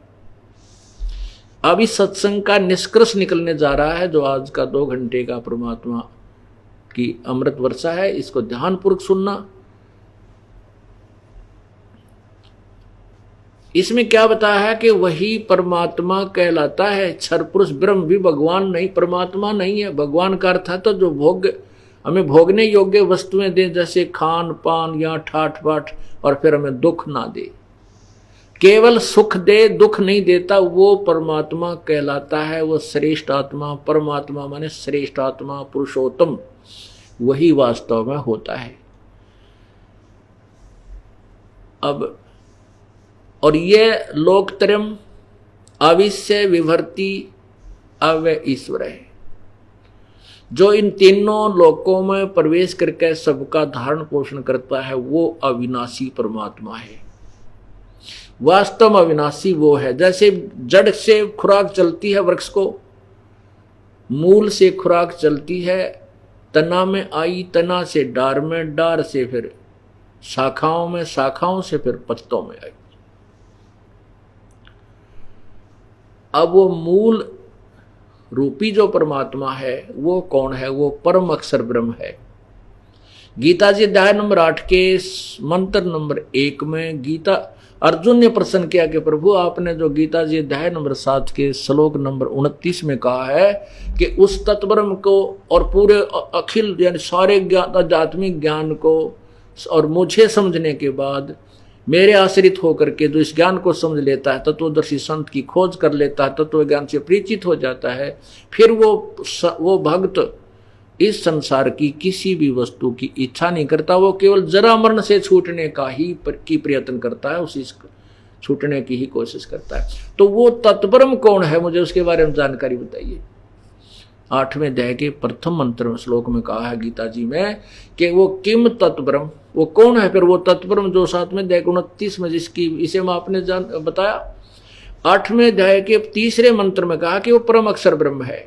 अब इस सत्संग का निष्कर्ष निकलने जा रहा है, जो आज का 2 घंटे का परमात्मा की अमृत वर्षा है। इसको ध्यानपूर्वक सुनना। इसमें क्या बताया है कि वही परमात्मा कहलाता है। क्षर पुरुष ब्रह्म भी भगवान नहीं, परमात्मा नहीं है। भगवान का अर्थ है तो जो हमें भोगने योग्य वस्तुएं दे, जैसे खान पान या ठाठ बाट, और फिर हमें दुख ना दे, केवल सुख दे, दुख नहीं देता, वो परमात्मा कहलाता है। वो श्रेष्ठ आत्मा, परमात्मा माने श्रेष्ठ आत्मा, पुरुषोत्तम, वही वास्तव में होता है। अब और ये लोकत्रयम अविश्य विभर्ति अव्यय ईश्वर है, जो इन तीनों लोकों में प्रवेश करके सबका धारण पोषण करता है, वो अविनाशी परमात्मा है। वास्तव में अविनाशी वो है। जैसे जड़ से खुराक चलती है वृक्ष को, मूल से खुराक चलती है, तना में आई, तना से डार में, डार से फिर शाखाओं में, शाखाओं से फिर पत्तों में आई। अब वो मूल रूपी जो परमात्मा है वो कौन है? वो परम अक्षर ब्रह्म है। गीता जी अध्याय नंबर 8 के मंत्र नंबर 1 में गीता अर्जुन ने प्रश्न किया कि प्रभु आपने जो गीता जी अध्याय नंबर 7 के श्लोक नंबर 29 में कहा है कि उस तत्ब्रह्म को और पूरे अखिल यानी सारे ज्ञान आध्यात्मिक ज्ञान को और मुझे समझने के बाद मेरे आश्रित होकर के जो इस ज्ञान को समझ लेता है, तत्वदर्शी संत की खोज कर लेता है, तत्व ज्ञान से परिचित हो जाता है, फिर वो भक्त इस संसार की किसी भी वस्तु की इच्छा नहीं करता। वो केवल जरा मरण से छूटने का ही प्रयत्न करता है, उसी छूटने की ही कोशिश करता है। तो वो तत्ब्रह्म कौन है, मुझे उसके बारे में जानकारी बताइए। 8वें अध्याय के प्रथम मंत्र श्लोक में कहा है गीता जी में कि वो किम तत्ब्रह्म, वो कौन है? फिर वो तत्ब्रह्म जो 7वें अध्याय के 29 में जिसकी इसे में आपने बताया। 8वें अध्याय के 3रे मंत्र में कहा कि वो परम अक्षर ब्रह्म है।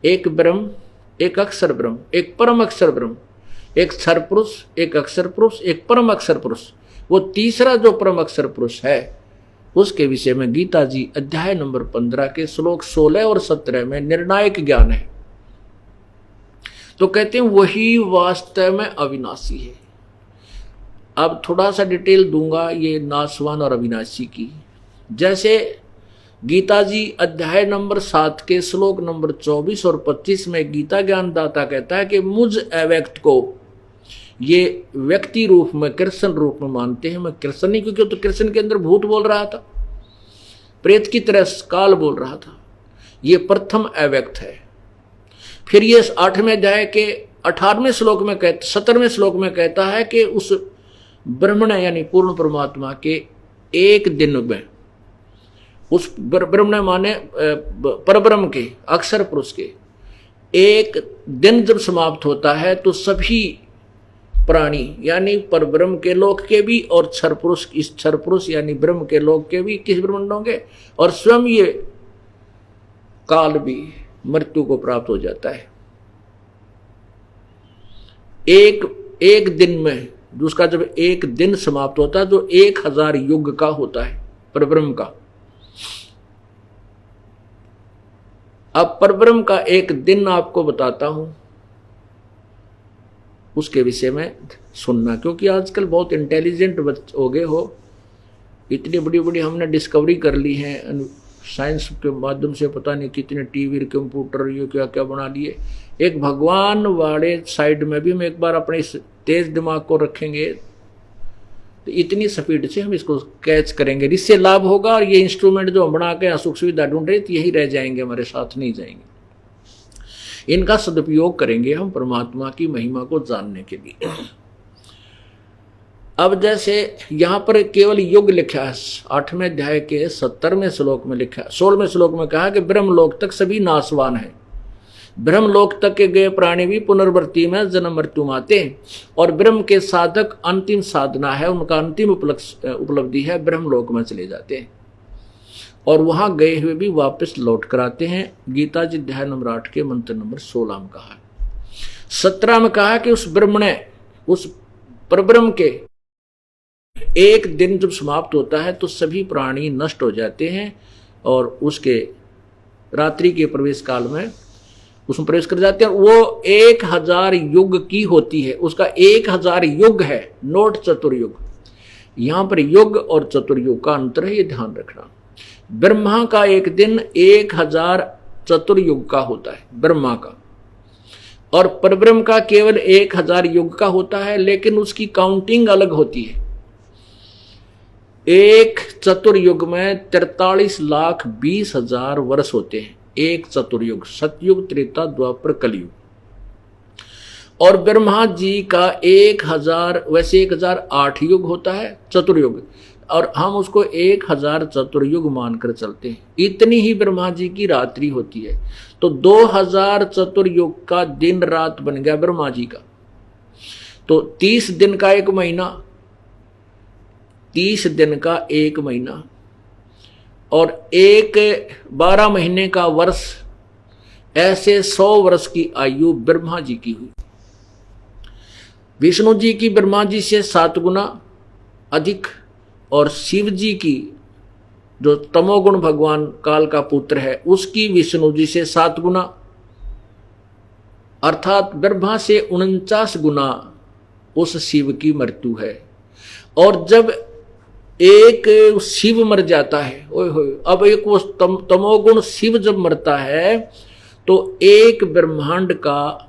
एक ब्रह्म, एक अक्षर ब्रह्म, एक परम अक्षर ब्रह्म, एक क्षर पुरुष, एक अक्षर पुरुष, एक परम अक्षर पुरुष। वो तीसरा जो परम अक्षर पुरुष है उसके विषय में गीता जी अध्याय नंबर 15 के श्लोक 16 और 17 में निर्णायक ज्ञान है। तो कहते हैं वही वास्तव में अविनाशी है। अब थोड़ा सा डिटेल दूंगा ये नाशवान और अविनाशी की। जैसे गीता जी अध्याय नंबर 7 के श्लोक नंबर 24 और 25 में गीता ज्ञानदाता कहता है कि मुझ अव्यक्त को ये व्यक्ति रूप में कृष्ण रूप में मानते हैं। मैं कृष्ण नहीं, क्योंकि तो कृष्ण के अंदर भूत बोल रहा था, प्रेत की तरह काल बोल रहा था। ये प्रथम अव्यक्त है। फिर ये 8वें अध्याय के 18वें श्लोक में 17वें श्लोक में कहता है कि उस ब्रह्मण यानी पूर्ण परमात्मा के एक दिन में, उस ब्रह्मण माने परब्रह्म के अक्षर पुरुष के एक दिन जब समाप्त होता है तो सभी प्राणी यानी परब्रह्म के लोक के भी और क्षर पुरुष, इस क्षर पुरुष यानी ब्रह्म के लोक के भी किस ब्रह्मांड होंगे, और स्वयं ये काल भी मृत्यु को प्राप्त हो जाता है। एक दिन में, उसका जब एक दिन समाप्त होता है तो 1000 युग का होता है परब्रह्म का। अब परब्रह्म का एक दिन आपको बताता हूं, उसके विषय में सुनना, क्योंकि आजकल बहुत इंटेलिजेंट हो गए हो, इतनी बड़ी बड़ी हमने डिस्कवरी कर ली है साइंस के माध्यम से, पता नहीं कितने टीवी कंप्यूटर ये क्या क्या बना लिए। एक भगवान वाले साइड में भी हम एक बार अपने तेज दिमाग को रखेंगे तो इतनी स्पीड से हम इसको कैच करेंगे, इससे लाभ होगा। और ये इंस्ट्रूमेंट जो हम बना के सुख सुविधा ढूंढ रहे थे यही रह जाएंगे, हमारे साथ नहीं जाएंगे। इनका सदुपयोग करेंगे हम परमात्मा की महिमा को जानने के लिए। अब जैसे यहां पर केवल युग लिखा है, 8वें अध्याय के 17वें श्लोक में लिखा है, 16वें श्लोक में कहा कि ब्रह्मलोक तक सभी नाशवान है। ब्रह्मलोक तक के गए प्राणी भी पुनर्वृत्ति में जन्म मृत्यु माते हैं, और ब्रह्म के साधक अंतिम साधना है, उनका अंतिम उपलब्धि है, ब्रह्मलोक में चले जाते हैं और वहां गए हुए भी वापस लौट कर आते हैं। गीता जी अध्याय नंबर 8 के मंत्र नंबर 16 में कहा है। 17 में कहा कि उस ब्रह्म ने, उस परब्रह्म के एक दिन जब समाप्त होता है तो सभी प्राणी नष्ट हो जाते हैं और उसके रात्रि के प्रवेश काल में उसमें प्रवेश कर जाते हैं। वो 1000 युग की होती है, उसका 1000 युग है, नोट चतुर्युग। यहां पर युग और चतुर्युग का अंतर है, ये ध्यान रखना। ब्रह्मा का एक दिन 1000 चतुर्युग का होता है ब्रह्मा का, और परब्रह्म का केवल 1000 युग का होता है, लेकिन उसकी काउंटिंग अलग होती है। एक चतुर्युग में 43,20,000 वर्ष होते हैं, एक चतुर्युग, सतयुग, त्रेता, द्वापर, कलयुग। और ब्रह्मा जी का 1000, वैसे 1008 युग होता है चतुर्युग, और हम उसको 1000 चतुर्युग मानकर चलते हैं। इतनी ही ब्रह्मा जी की रात्रि होती है, तो 2000 चतुर्युग का दिन रात बन गया ब्रह्मा जी का। तो 30 दिन का एक महीना, 30 दिन का एक महीना, और 12 महीने का वर्ष, ऐसे 100 वर्ष की आयु ब्रह्मा जी की हुई। विष्णु जी की ब्रह्मा जी से 7 गुना अधिक, और शिव जी की जो तमोगुण भगवान काल का पुत्र है, उसकी विष्णु जी से 7 गुना, अर्थात ब्रह्मा से 49 गुना उस शिव की मृत्यु है। और जब एक शिव मर जाता है, ओए होए, अब एक वो तमोगुण शिव जब मरता है तो एक ब्रह्मांड का,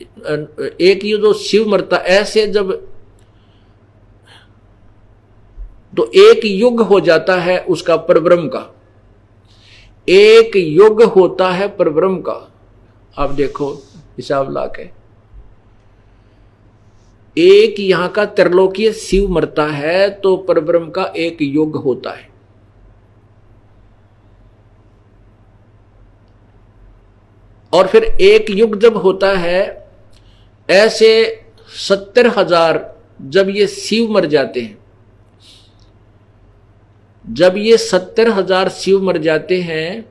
एक ये जो शिव मरता ऐसे जब, तो एक युग हो जाता है उसका परब्रह्म का, एक युग होता है परब्रह्म का। अब देखो हिसाब ला के, एक यहां का त्रिलोकीय शिव मरता है तो परब्रह्म का एक युग होता है। और फिर एक युग जब होता है, ऐसे 70,000 जब ये शिव मर जाते हैं, जब ये 70,000 शिव मर जाते हैं,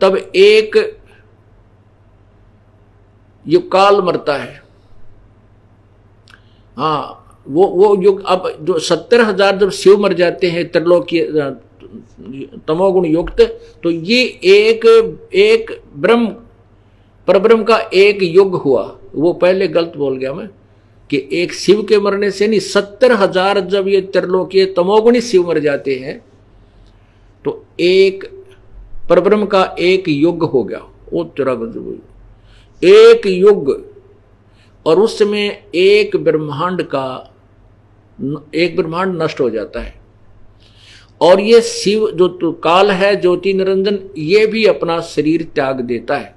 तब एक युग काल मरता है। हाँ, वो युग, अब जो 70,000 जब शिव मर जाते हैं त्रिलोकीय तमोगुण युक्त, तो ये एक ब्रह्म परब्रह्म का एक युग हुआ। वो पहले गलत बोल गया मैं कि एक शिव के मरने से नहीं, 70,000 जब ये त्रिलोकीय तमोगुणी शिव मर जाते हैं तो एक परब्रह्म का एक युग हो गया। वो तेरा एक युग, और उस समय एक ब्रह्मांड नष्ट हो जाता है। और ये शिव जो तो काल है, ज्योति निरंजन, ये भी अपना शरीर त्याग देता है।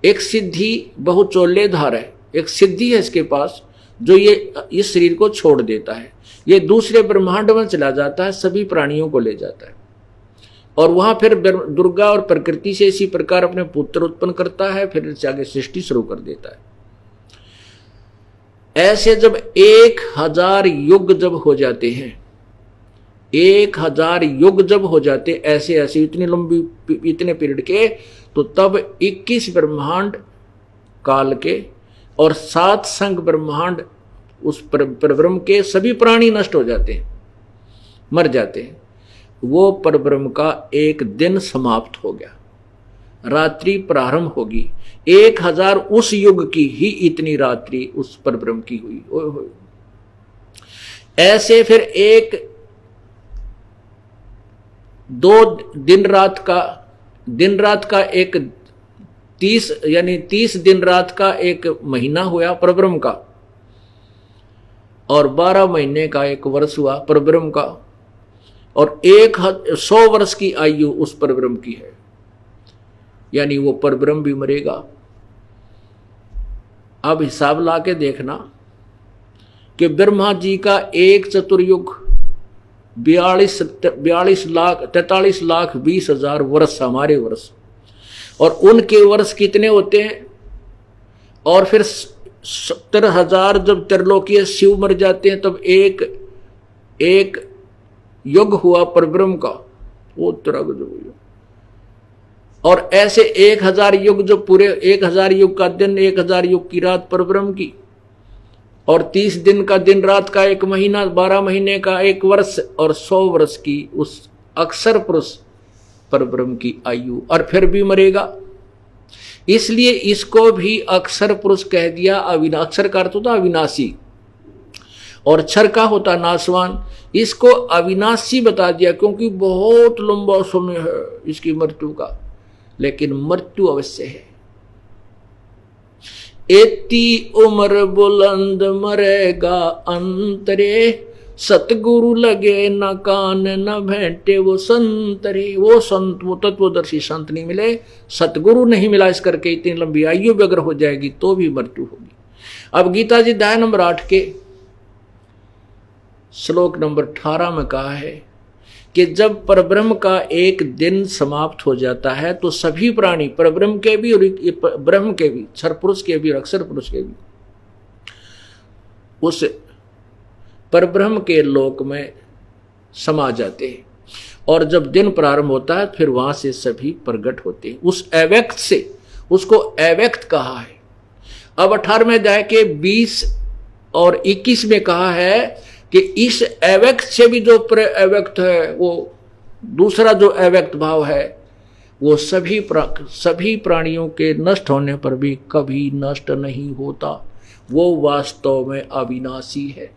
एक सिद्धि बहुचोल्लेधार है, एक सिद्धि है इसके पास, जो ये इस शरीर को छोड़ देता है, ये दूसरे ब्रह्मांड में चला जाता है, सभी प्राणियों को ले जाता है, और वहां फिर दुर्गा और प्रकृति से इसी प्रकार अपने पुत्र उत्पन्न करता है, फिर आगे सृष्टि शुरू कर देता है। ऐसे जब 1000 युग जब हो जाते हैं, 1000 युग जब हो जाते ऐसे ऐसे इतनी लंबी इतने पीरियड के, तो तब 21 ब्रह्मांड काल के और 7 संग ब्रह्मांड उस परब्रह्म के सभी प्राणी नष्ट हो जाते हैं, मर जाते हैं। वो परब्रह्म का एक दिन समाप्त हो गया, रात्रि प्रारंभ होगी। 1000 उस युग की ही इतनी रात्रि उस परब्रह्म की हुई। ओए होए, ऐसे फिर एक 2 दिन रात का एक 30 यानी 30 दिन रात का एक महीना हुआ परब्रह्म का, और 12 महीने का एक वर्ष हुआ परब्रह्म का, और 100 वर्ष की आयु उस परब्रह्म की है, यानी वो परब्रह्म भी मरेगा। अब हिसाब ला के देखना कि ब्रह्मा जी का एक चतुर्युग 43,20,20,000 वर्ष हमारे वर्ष, और उनके वर्ष कितने होते हैं। और फिर 70,000 जब त्रिलोकीय शिव मर जाते हैं, तब एक युग हुआ परब्रह्म का, वो तरह जो, और ऐसे 1000 युग जो पूरे 1000 युग का दिन, 1000 युग की रात परब्रह्म की, और 30 दिन का दिन रात का एक महीना, 12 महीने का एक वर्ष, और 100 वर्ष की उस अक्षर पुरुष परब्रह्म की आयु, और फिर भी मरेगा। इसलिए इसको भी अक्षर पुरुष कह दिया। अक्षर का अर्थ होता अविनाशी, और क्षर का होता नाशवान। इसको अविनाशी बता दिया क्योंकि बहुत लंबा समय है इसकी मृत्यु का, लेकिन मृत्यु अवश्य है। एती उम्र बुलंद मरेगा अंतरे, सतगुरु लगे न कान न भेंटे वो संतरे। वो संत, वो तत्वदर्शी संत नहीं मिले, सतगुरु नहीं मिला, इस करके इतनी लंबी आयु भी अगर हो जाएगी तो भी मृत्यु होगी। अब गीता जी अध्याय नंबर 8 के श्लोक नंबर 18 में कहा है कि जब परब्रह्म का एक दिन समाप्त हो जाता है तो सभी प्राणी, परब्रह्म के भी और ब्रह्म के भी, क्षर पुरुष के भी और अक्षर पुरुष के भी, उस परब्रह्म के लोक में समा जाते हैं। और जब दिन प्रारंभ होता है फिर वहां से सभी प्रकट होते हैं उस अव्यक्त से। उसको अव्यक्त कहा है। अब 18वें अध्याय के 20 और 21 में कहा है कि इस अव्यक्त से भी जो अव्यक्त है, वो दूसरा जो अव्यक्त भाव है, वो सभी प्राणियों के नष्ट होने पर भी कभी नष्ट नहीं होता, वो वास्तव में अविनाशी है।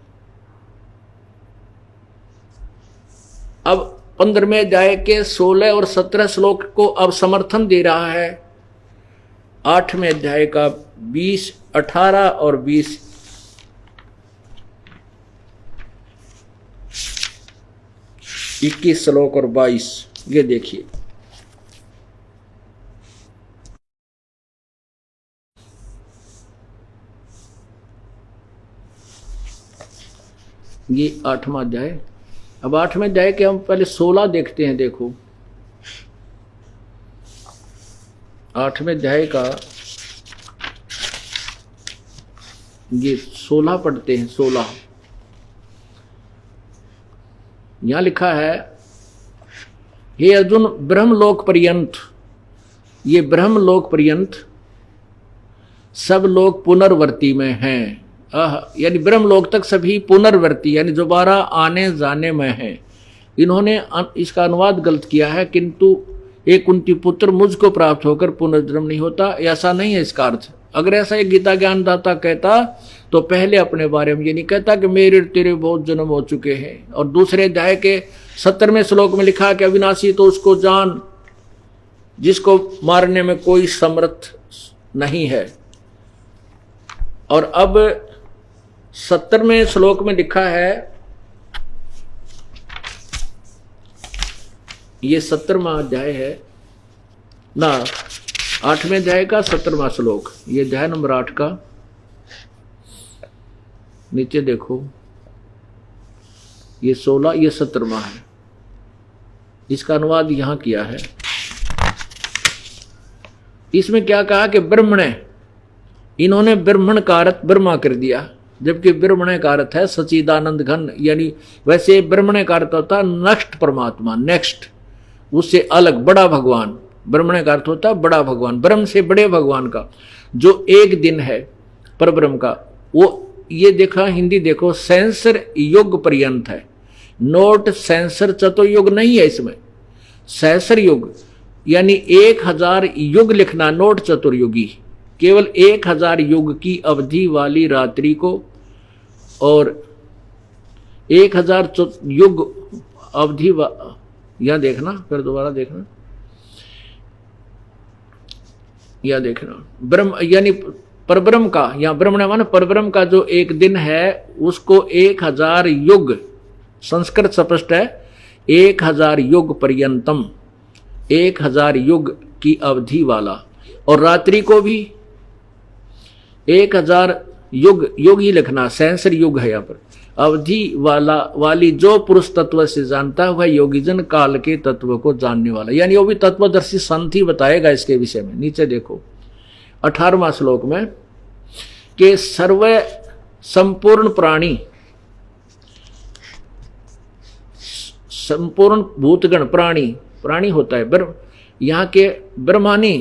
अब 15वें अध्याय के 16 और 17 श्लोक को अब समर्थन दे रहा है 8वें अध्याय का 20, 18 और 20। इक्कीस श्लोक और 22, ये देखिए। ये 8वां अध्याय। अब 8वें अध्याय के हम पहले 16 देखते हैं। देखो 8वें अध्याय का ये 16 पढ़ते हैं। 16 यहां लिखा है, हे अर्जुन, ब्रह्मलोक पर्यंत, ये ब्रह्मलोक पर्यंत सब लोग पुनर्वर्ती में हैं। यानी ब्रह्मलोक तक सभी पुनर्वर्ती यानी दोबारा आने जाने में हैं। इन्होंने इसका अनुवाद गलत किया है, किंतु एक कुंती पुत्र मुझको प्राप्त होकर पुनर्जन्म नहीं होता, ऐसा नहीं है इसका अर्थ। अगर ऐसा एक गीता ज्ञानदाता कहता तो पहले अपने बारे में ये नहीं कहता कि मेरे तेरे बहुत जन्म हो चुके हैं। और दूसरे अध्याय के 70वें श्लोक में लिखा कि अविनाशी तो उसको जान जिसको मारने में कोई समर्थ नहीं है। और अब 70वें श्लोक में लिखा है, ये 17वां अध्याय है ना, 8वें अध्याय का 17वां श्लोक, ये अध्याय नंबर 8 का नीचे देखो, ये 16, ये 17वां है। इसका अनुवाद यहां किया है। इसमें क्या कहा कि ब्रह्मण, इन्होंने ब्रह्मण का अर्थ ब्रह्मा कर दिया, जबकि ब्रह्मण का अर्थ है सच्चिदानंद घन। यानी वैसे ब्रह्मण का अर्थ होता नेक्स्ट परमात्मा, नेक्स्ट, उससे अलग बड़ा भगवान। ब्रह्मण का अर्थ होता है बड़ा भगवान, ब्रह्म से बड़े भगवान का, जो एक दिन है पर ब्रह्म का। वो ये देखा, हिंदी देखो, सेंसर युग पर्यंत है, नोट सेंसर चतुर्युग नहीं है इसमें, सहस्र युग यानी 1000 युग लिखना, नोट चतुर्युगी। केवल 1000 युग की अवधि वाली रात्रि को और 1000 युग अवधि यहां देखना, फिर दोबारा देखना, यह देखना, ब्रह्म यानी परब्रह्म का, या ब्रह्म माने परब्रह्म का जो एक दिन है उसको 1000 युग, संस्कृत स्पष्ट है, 1000 युग पर्यंतम, 1000 युग की अवधि वाला। और रात्रि को भी 1000 युग, युग ही लिखना, सहस्र युग है यहाँ पर, अवधि वाली जो पुरुष तत्व से जानता है वह योगीजन काल के तत्व को जानने वाला। यानी वो भी तत्वदर्शी संत ही बताएगा इसके विषय में। नीचे देखो 18वां श्लोक में कि सर्व संपूर्ण प्राणी, संपूर्ण भूतगण, प्राणी होता है यहाँ के ब्रह्मानी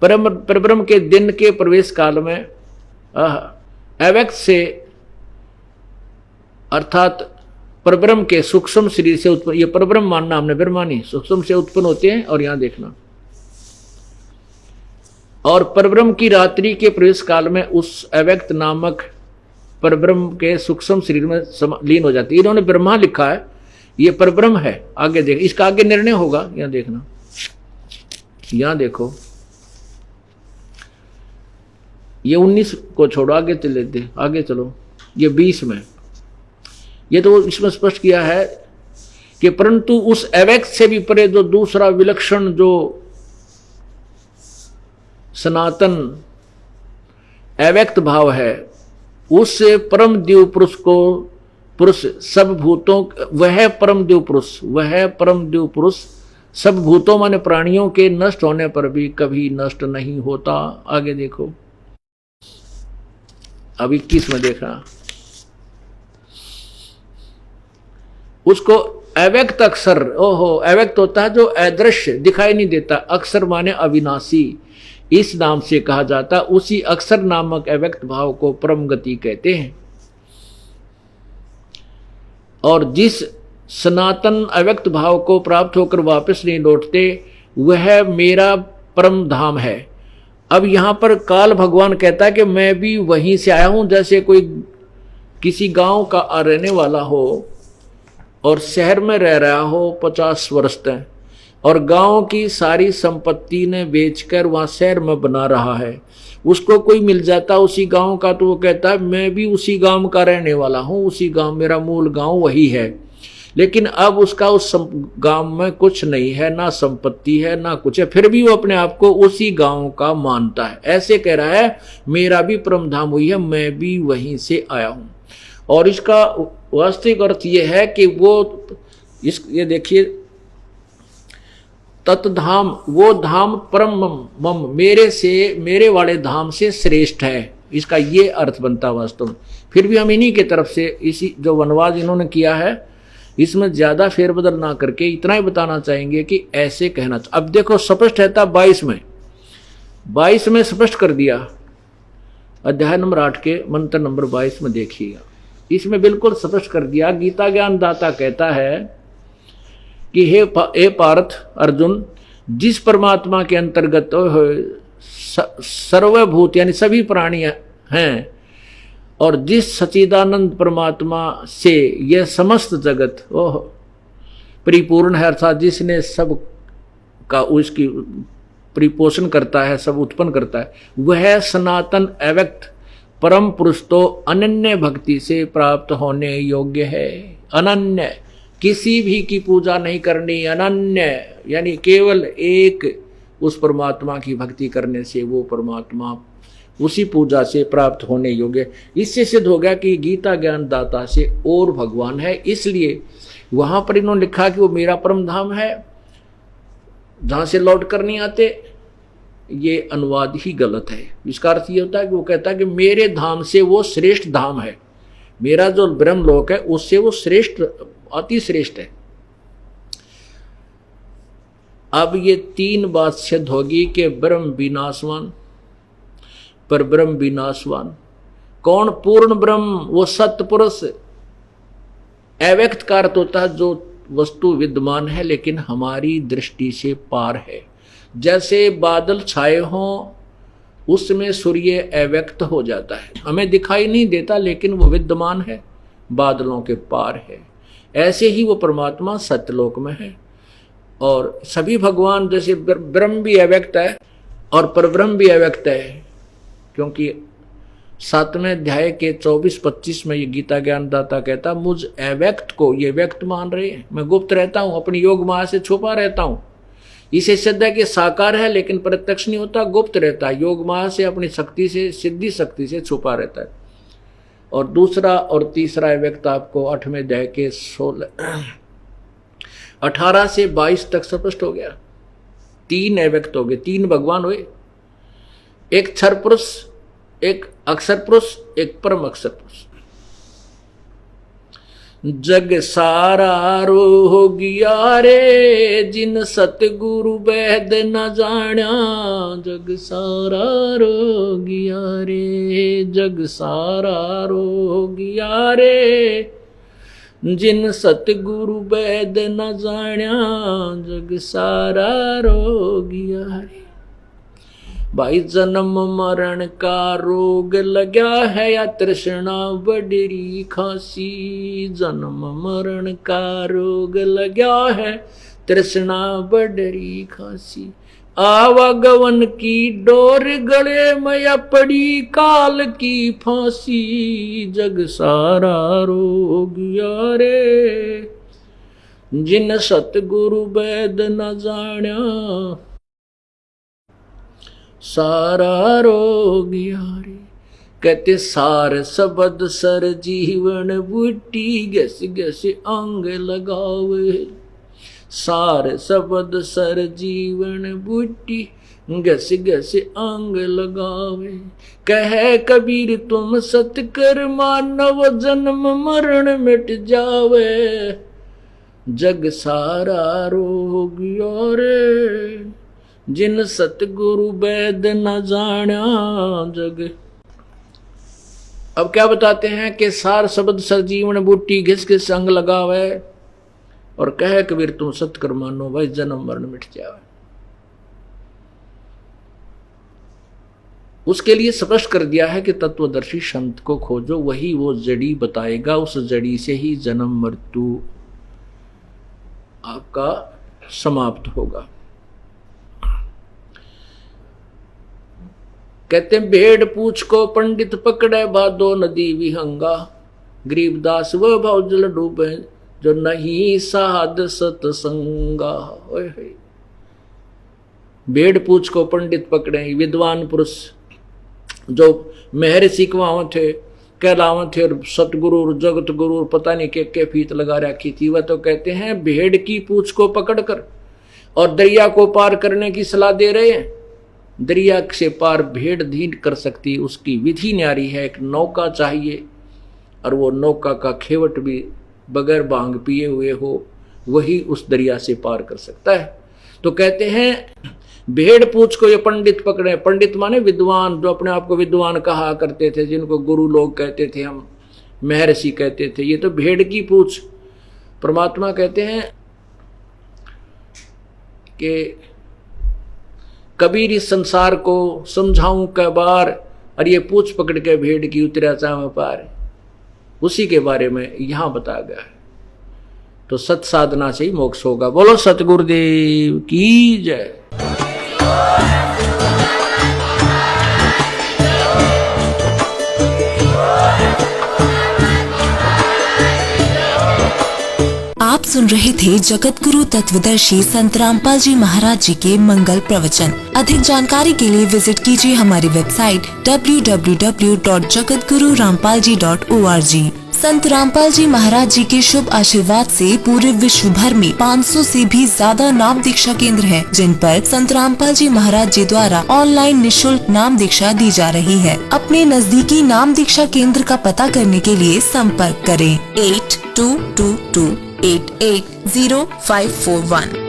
परब्रह्म के दिन के प्रवेश काल में अव्यक्त से अर्थात परब्रह्म के सूक्ष्म शरीर से उत्पन्न, ये परब्रह्म मानना हमने, ब्रह्मानी सूक्ष्म से उत्पन्न होते हैं। और यहां देखना, और परब्रह्म की रात्रि के प्रवेश काल में उस अव्यक्त नामक परब्रह्म के सूक्ष्म शरीर में लीन हो जाती है। इन्होंने ब्रह्मा लिखा है, ये परब्रह्म है। आगे देख, इसका आगे निर्णय होगा, यहां देखना, यहां देखो, ये 19 को छोड़ो, आगे चल लेते, आगे चलो, ये 20 में, ये तो इसमें स्पष्ट किया है कि परंतु उस अव्यक्त से भी परे जो दूसरा विलक्षण जो सनातन अव्यक्त भाव है, उससे परम दिव्य पुरुष को, पुरुष सब भूतों, वह परम दिव्य पुरुष, वह परम दिव्य पुरुष सब भूतों माने प्राणियों के नष्ट होने पर भी कभी नष्ट नहीं होता। आगे देखो, अब 21 में देखना, उसको अव्यक्त अक्षर, ओहो, अव्यक्त होता है जो अदृश्य दिखाई नहीं देता, अक्षर माने अविनाशी, इस नाम से कहा जाता। उसी अक्षर नामक अव्यक्त भाव को परम गति कहते हैं। और जिस सनातन अव्यक्त भाव को प्राप्त होकर वापस नहीं लौटते वह मेरा परम धाम है। अब यहां पर काल भगवान कहता है कि मैं भी वहीं से आया हूं। जैसे कोई किसी गांव का रहने वाला हो और शहर में रह रहा हो 50 वर्ष तक, और गांव की सारी संपत्ति ने बेचकर वहां शहर में बना रहा है, उसको कोई मिल जाता उसी गांव का, तो वो कहता है मैं भी उसी गांव का रहने वाला हूं, उसी गांव, मेरा मूल गांव वही है। लेकिन अब उसका उस गांव में कुछ नहीं है, ना संपत्ति है ना कुछ है, फिर भी वो अपने आप को उसी गांव का मानता है। ऐसे कह रहा है मेरा भी परम धाम हुई है, मैं भी वहीं से आया हूं। और इसका वास्तविक अर्थ यह है कि वो ये देखिए, तत्धाम, वो धाम परम मम, मेरे वाले धाम से श्रेष्ठ है। इसका ये अर्थ बनता वास्तव में। फिर भी हम इन्हीं की तरफ से इसी जो वनवाद इन्होंने किया है इसमें ज्यादा फेरबदल ना करके इतना ही बताना चाहेंगे कि ऐसे कहना। अब देखो स्पष्ट है था 22 में स्पष्ट कर दिया, अध्याय नंबर 8 के मंत्र नंबर 22 में देखिएगा। इसमें बिल्कुल स्पष्ट कर दिया। गीता ज्ञान दाता कहता है कि हे पार्थ अर्जुन, जिस परमात्मा के अंतर्गत सर्वभूत यानी सभी प्राणी हैं और जिस सच्चिदानंद परमात्मा से यह समस्त जगत परिपूर्ण है, अर्थात जिसने सब का उसकी परिपोषण करता है, सब उत्पन्न करता है, वह सनातन अव्यक्त परम पुरुष तो अनन्य भक्ति से प्राप्त होने योग्य है। अनन्य, किसी भी की पूजा नहीं करनी, अनन्य यानी केवल एक उस परमात्मा की भक्ति करने से वो परमात्मा उसी पूजा से प्राप्त होने योग्य। इससे सिद्ध हो गया कि गीता ज्ञान दाता से और भगवान है। इसलिए वहां पर इन्होंने लिखा कि वो मेरा परम धाम है, जहां से लौट कर नहीं आते। ये अनुवाद ही गलत है। इसका अर्थ ये होता है कि वो कहता है कि मेरे धाम से वो श्रेष्ठ धाम है, मेरा जो ब्रह्मलोक है उससे वो श्रेष्ठ, अति श्रेष्ठ है। अब ये 3 बात सिद्ध होगी कि ब्रह्म विनाशवान, पर ब्रह्म विनाशवान कौन? पूर्ण ब्रह्म, वो सत्य पुरुष। अव्यक्त का अर्थ होता है जो वस्तु विद्यमान है लेकिन हमारी दृष्टि से पार है। जैसे बादल छाए हों उसमें सूर्य अव्यक्त हो जाता है, हमें दिखाई नहीं देता लेकिन वो विद्यमान है, बादलों के पार है। ऐसे ही वो परमात्मा सत्यलोक में है। और सभी भगवान, जैसे ब्रह्म भी अव्यक्त है और परब्रह्म भी अव्यक्त है, क्योंकि 7वें अध्याय के 24-25 में ये गीता ज्ञान दाता कहता मुझ अव्यक्त को ये व्यक्त मान रहे हैं, मैं गुप्त रहता हूं, अपनी योग माया से छुपा रहता हूं। इसे सिद्ध है कि साकार है लेकिन प्रत्यक्ष नहीं होता, गुप्त रहता है, योग माया से अपनी शक्ति से, सिद्धि शक्ति से छुपा रहता है। और दूसरा और तीसरा अव्यक्त आपको 8वें अध्याय के 18 से 22 तक स्पष्ट हो गया। 3 अव्यक्त हो गए, 3 भगवान हुए, एक क्षर पुरुष, एक अक्षर पुरुष, एक परम अक्षर पुरुष। जग सारा रोगिया रे जिन सतगुरु वैद न जाण्या, जग सारा रोगिया रे, जग सारा रोगिया रे जिन सतगुरु वैद न जाण्या, जग सारा रोगिया रे। भाई जन्म मरण का रोग लगा है या तृष्णा बडरी खांसी, जन्म मरण का रोग लगा है तृष्णा बडरी खांसी। आवागवन की डोर गले में पड़ी काल की फांसी, जग सारा रोग यारे जिन सतगुरु वैद न जाण्या, सारा रोग यारे। कहते सार सबद सर जीवन बूटी, गस गस अंग लगावे, सार सबद सर जीवन बूटी, गस गस अंग लगावे। कहे कबीर तुम सतकर मानव, जन्म मरण मिट जावे, जग सारा रोग यारे जिन सतगुरु वैद न जाण्या, जग। अब क्या बताते हैं कि सार शब्द सजीवन बूटी घिस के संग लगावे और कहे कबीर तुम सत्कर मानो भाई जन्म मरण मिट जावे। उसके लिए स्पष्ट कर दिया है कि तत्वदर्शी संत को खोजो, वही वो जड़ी बताएगा, उस जड़ी से ही जन्म मृत्यु आपका समाप्त होगा। कहते हैं भेड़ पूछ को पंडित पकड़े बादो नदी विहंगा, गरीबदास वह भाव जल डूबे जो नहीं साध सतसंगा। भेड़ पूछ को पंडित पकड़े, विद्वान पुरुष जो महर्षि कहलावत थे, कहलावत थे और सतगुरु जगत गुरु पता नहीं के फीत लगा रखी थी, वह तो कहते हैं भेड़ की पूछ को पकड़कर और दरिया को पार करने की सलाह दे रहे हैं। दरिया से पार भेड़ नहीं कर सकती, उसकी विधि न्यारी है, एक नौका चाहिए और वो नौका का खेवट भी बगैर भांग पिए हुए हो, वही उस दरिया से पार कर सकता है। तो कहते हैं भेड़ पूछ को ये पंडित पकड़े, पंडित माने विद्वान, जो अपने आप को विद्वान कहा करते थे, जिनको गुरु लोग कहते थे, हम महर्षि कहते थे, ये तो भेड़ की पूछ। परमात्मा कहते हैं कि कबीर इस संसार को समझाऊं कै बार, और ये पूछ पकड़ के भेड़ की उतरा चाव पार, उसी के बारे में यहां बताया गया है। तो सत साधना से ही मोक्ष होगा। बोलो सतगुरुदेव की जय। आप सुन रहे थे जगत गुरु तत्वदर्शी संत रामपाल जी महाराज जी के मंगल प्रवचन। अधिक जानकारी के लिए विजिट कीजिए हमारी वेबसाइट www.jagatgururampalji.org। संत रामपाल जी महाराज जी के शुभ आशीर्वाद से पूरे विश्व भर में 500 से भी ज्यादा नाम दीक्षा केंद्र हैं, जिन पर संत रामपाल जी महाराज जी द्वारा ऑनलाइन निःशुल्क नाम दीक्षा दी जा रही है। अपने नजदीकी नाम दीक्षा केंद्र का पता करने के लिए संपर्क करें 8222880541।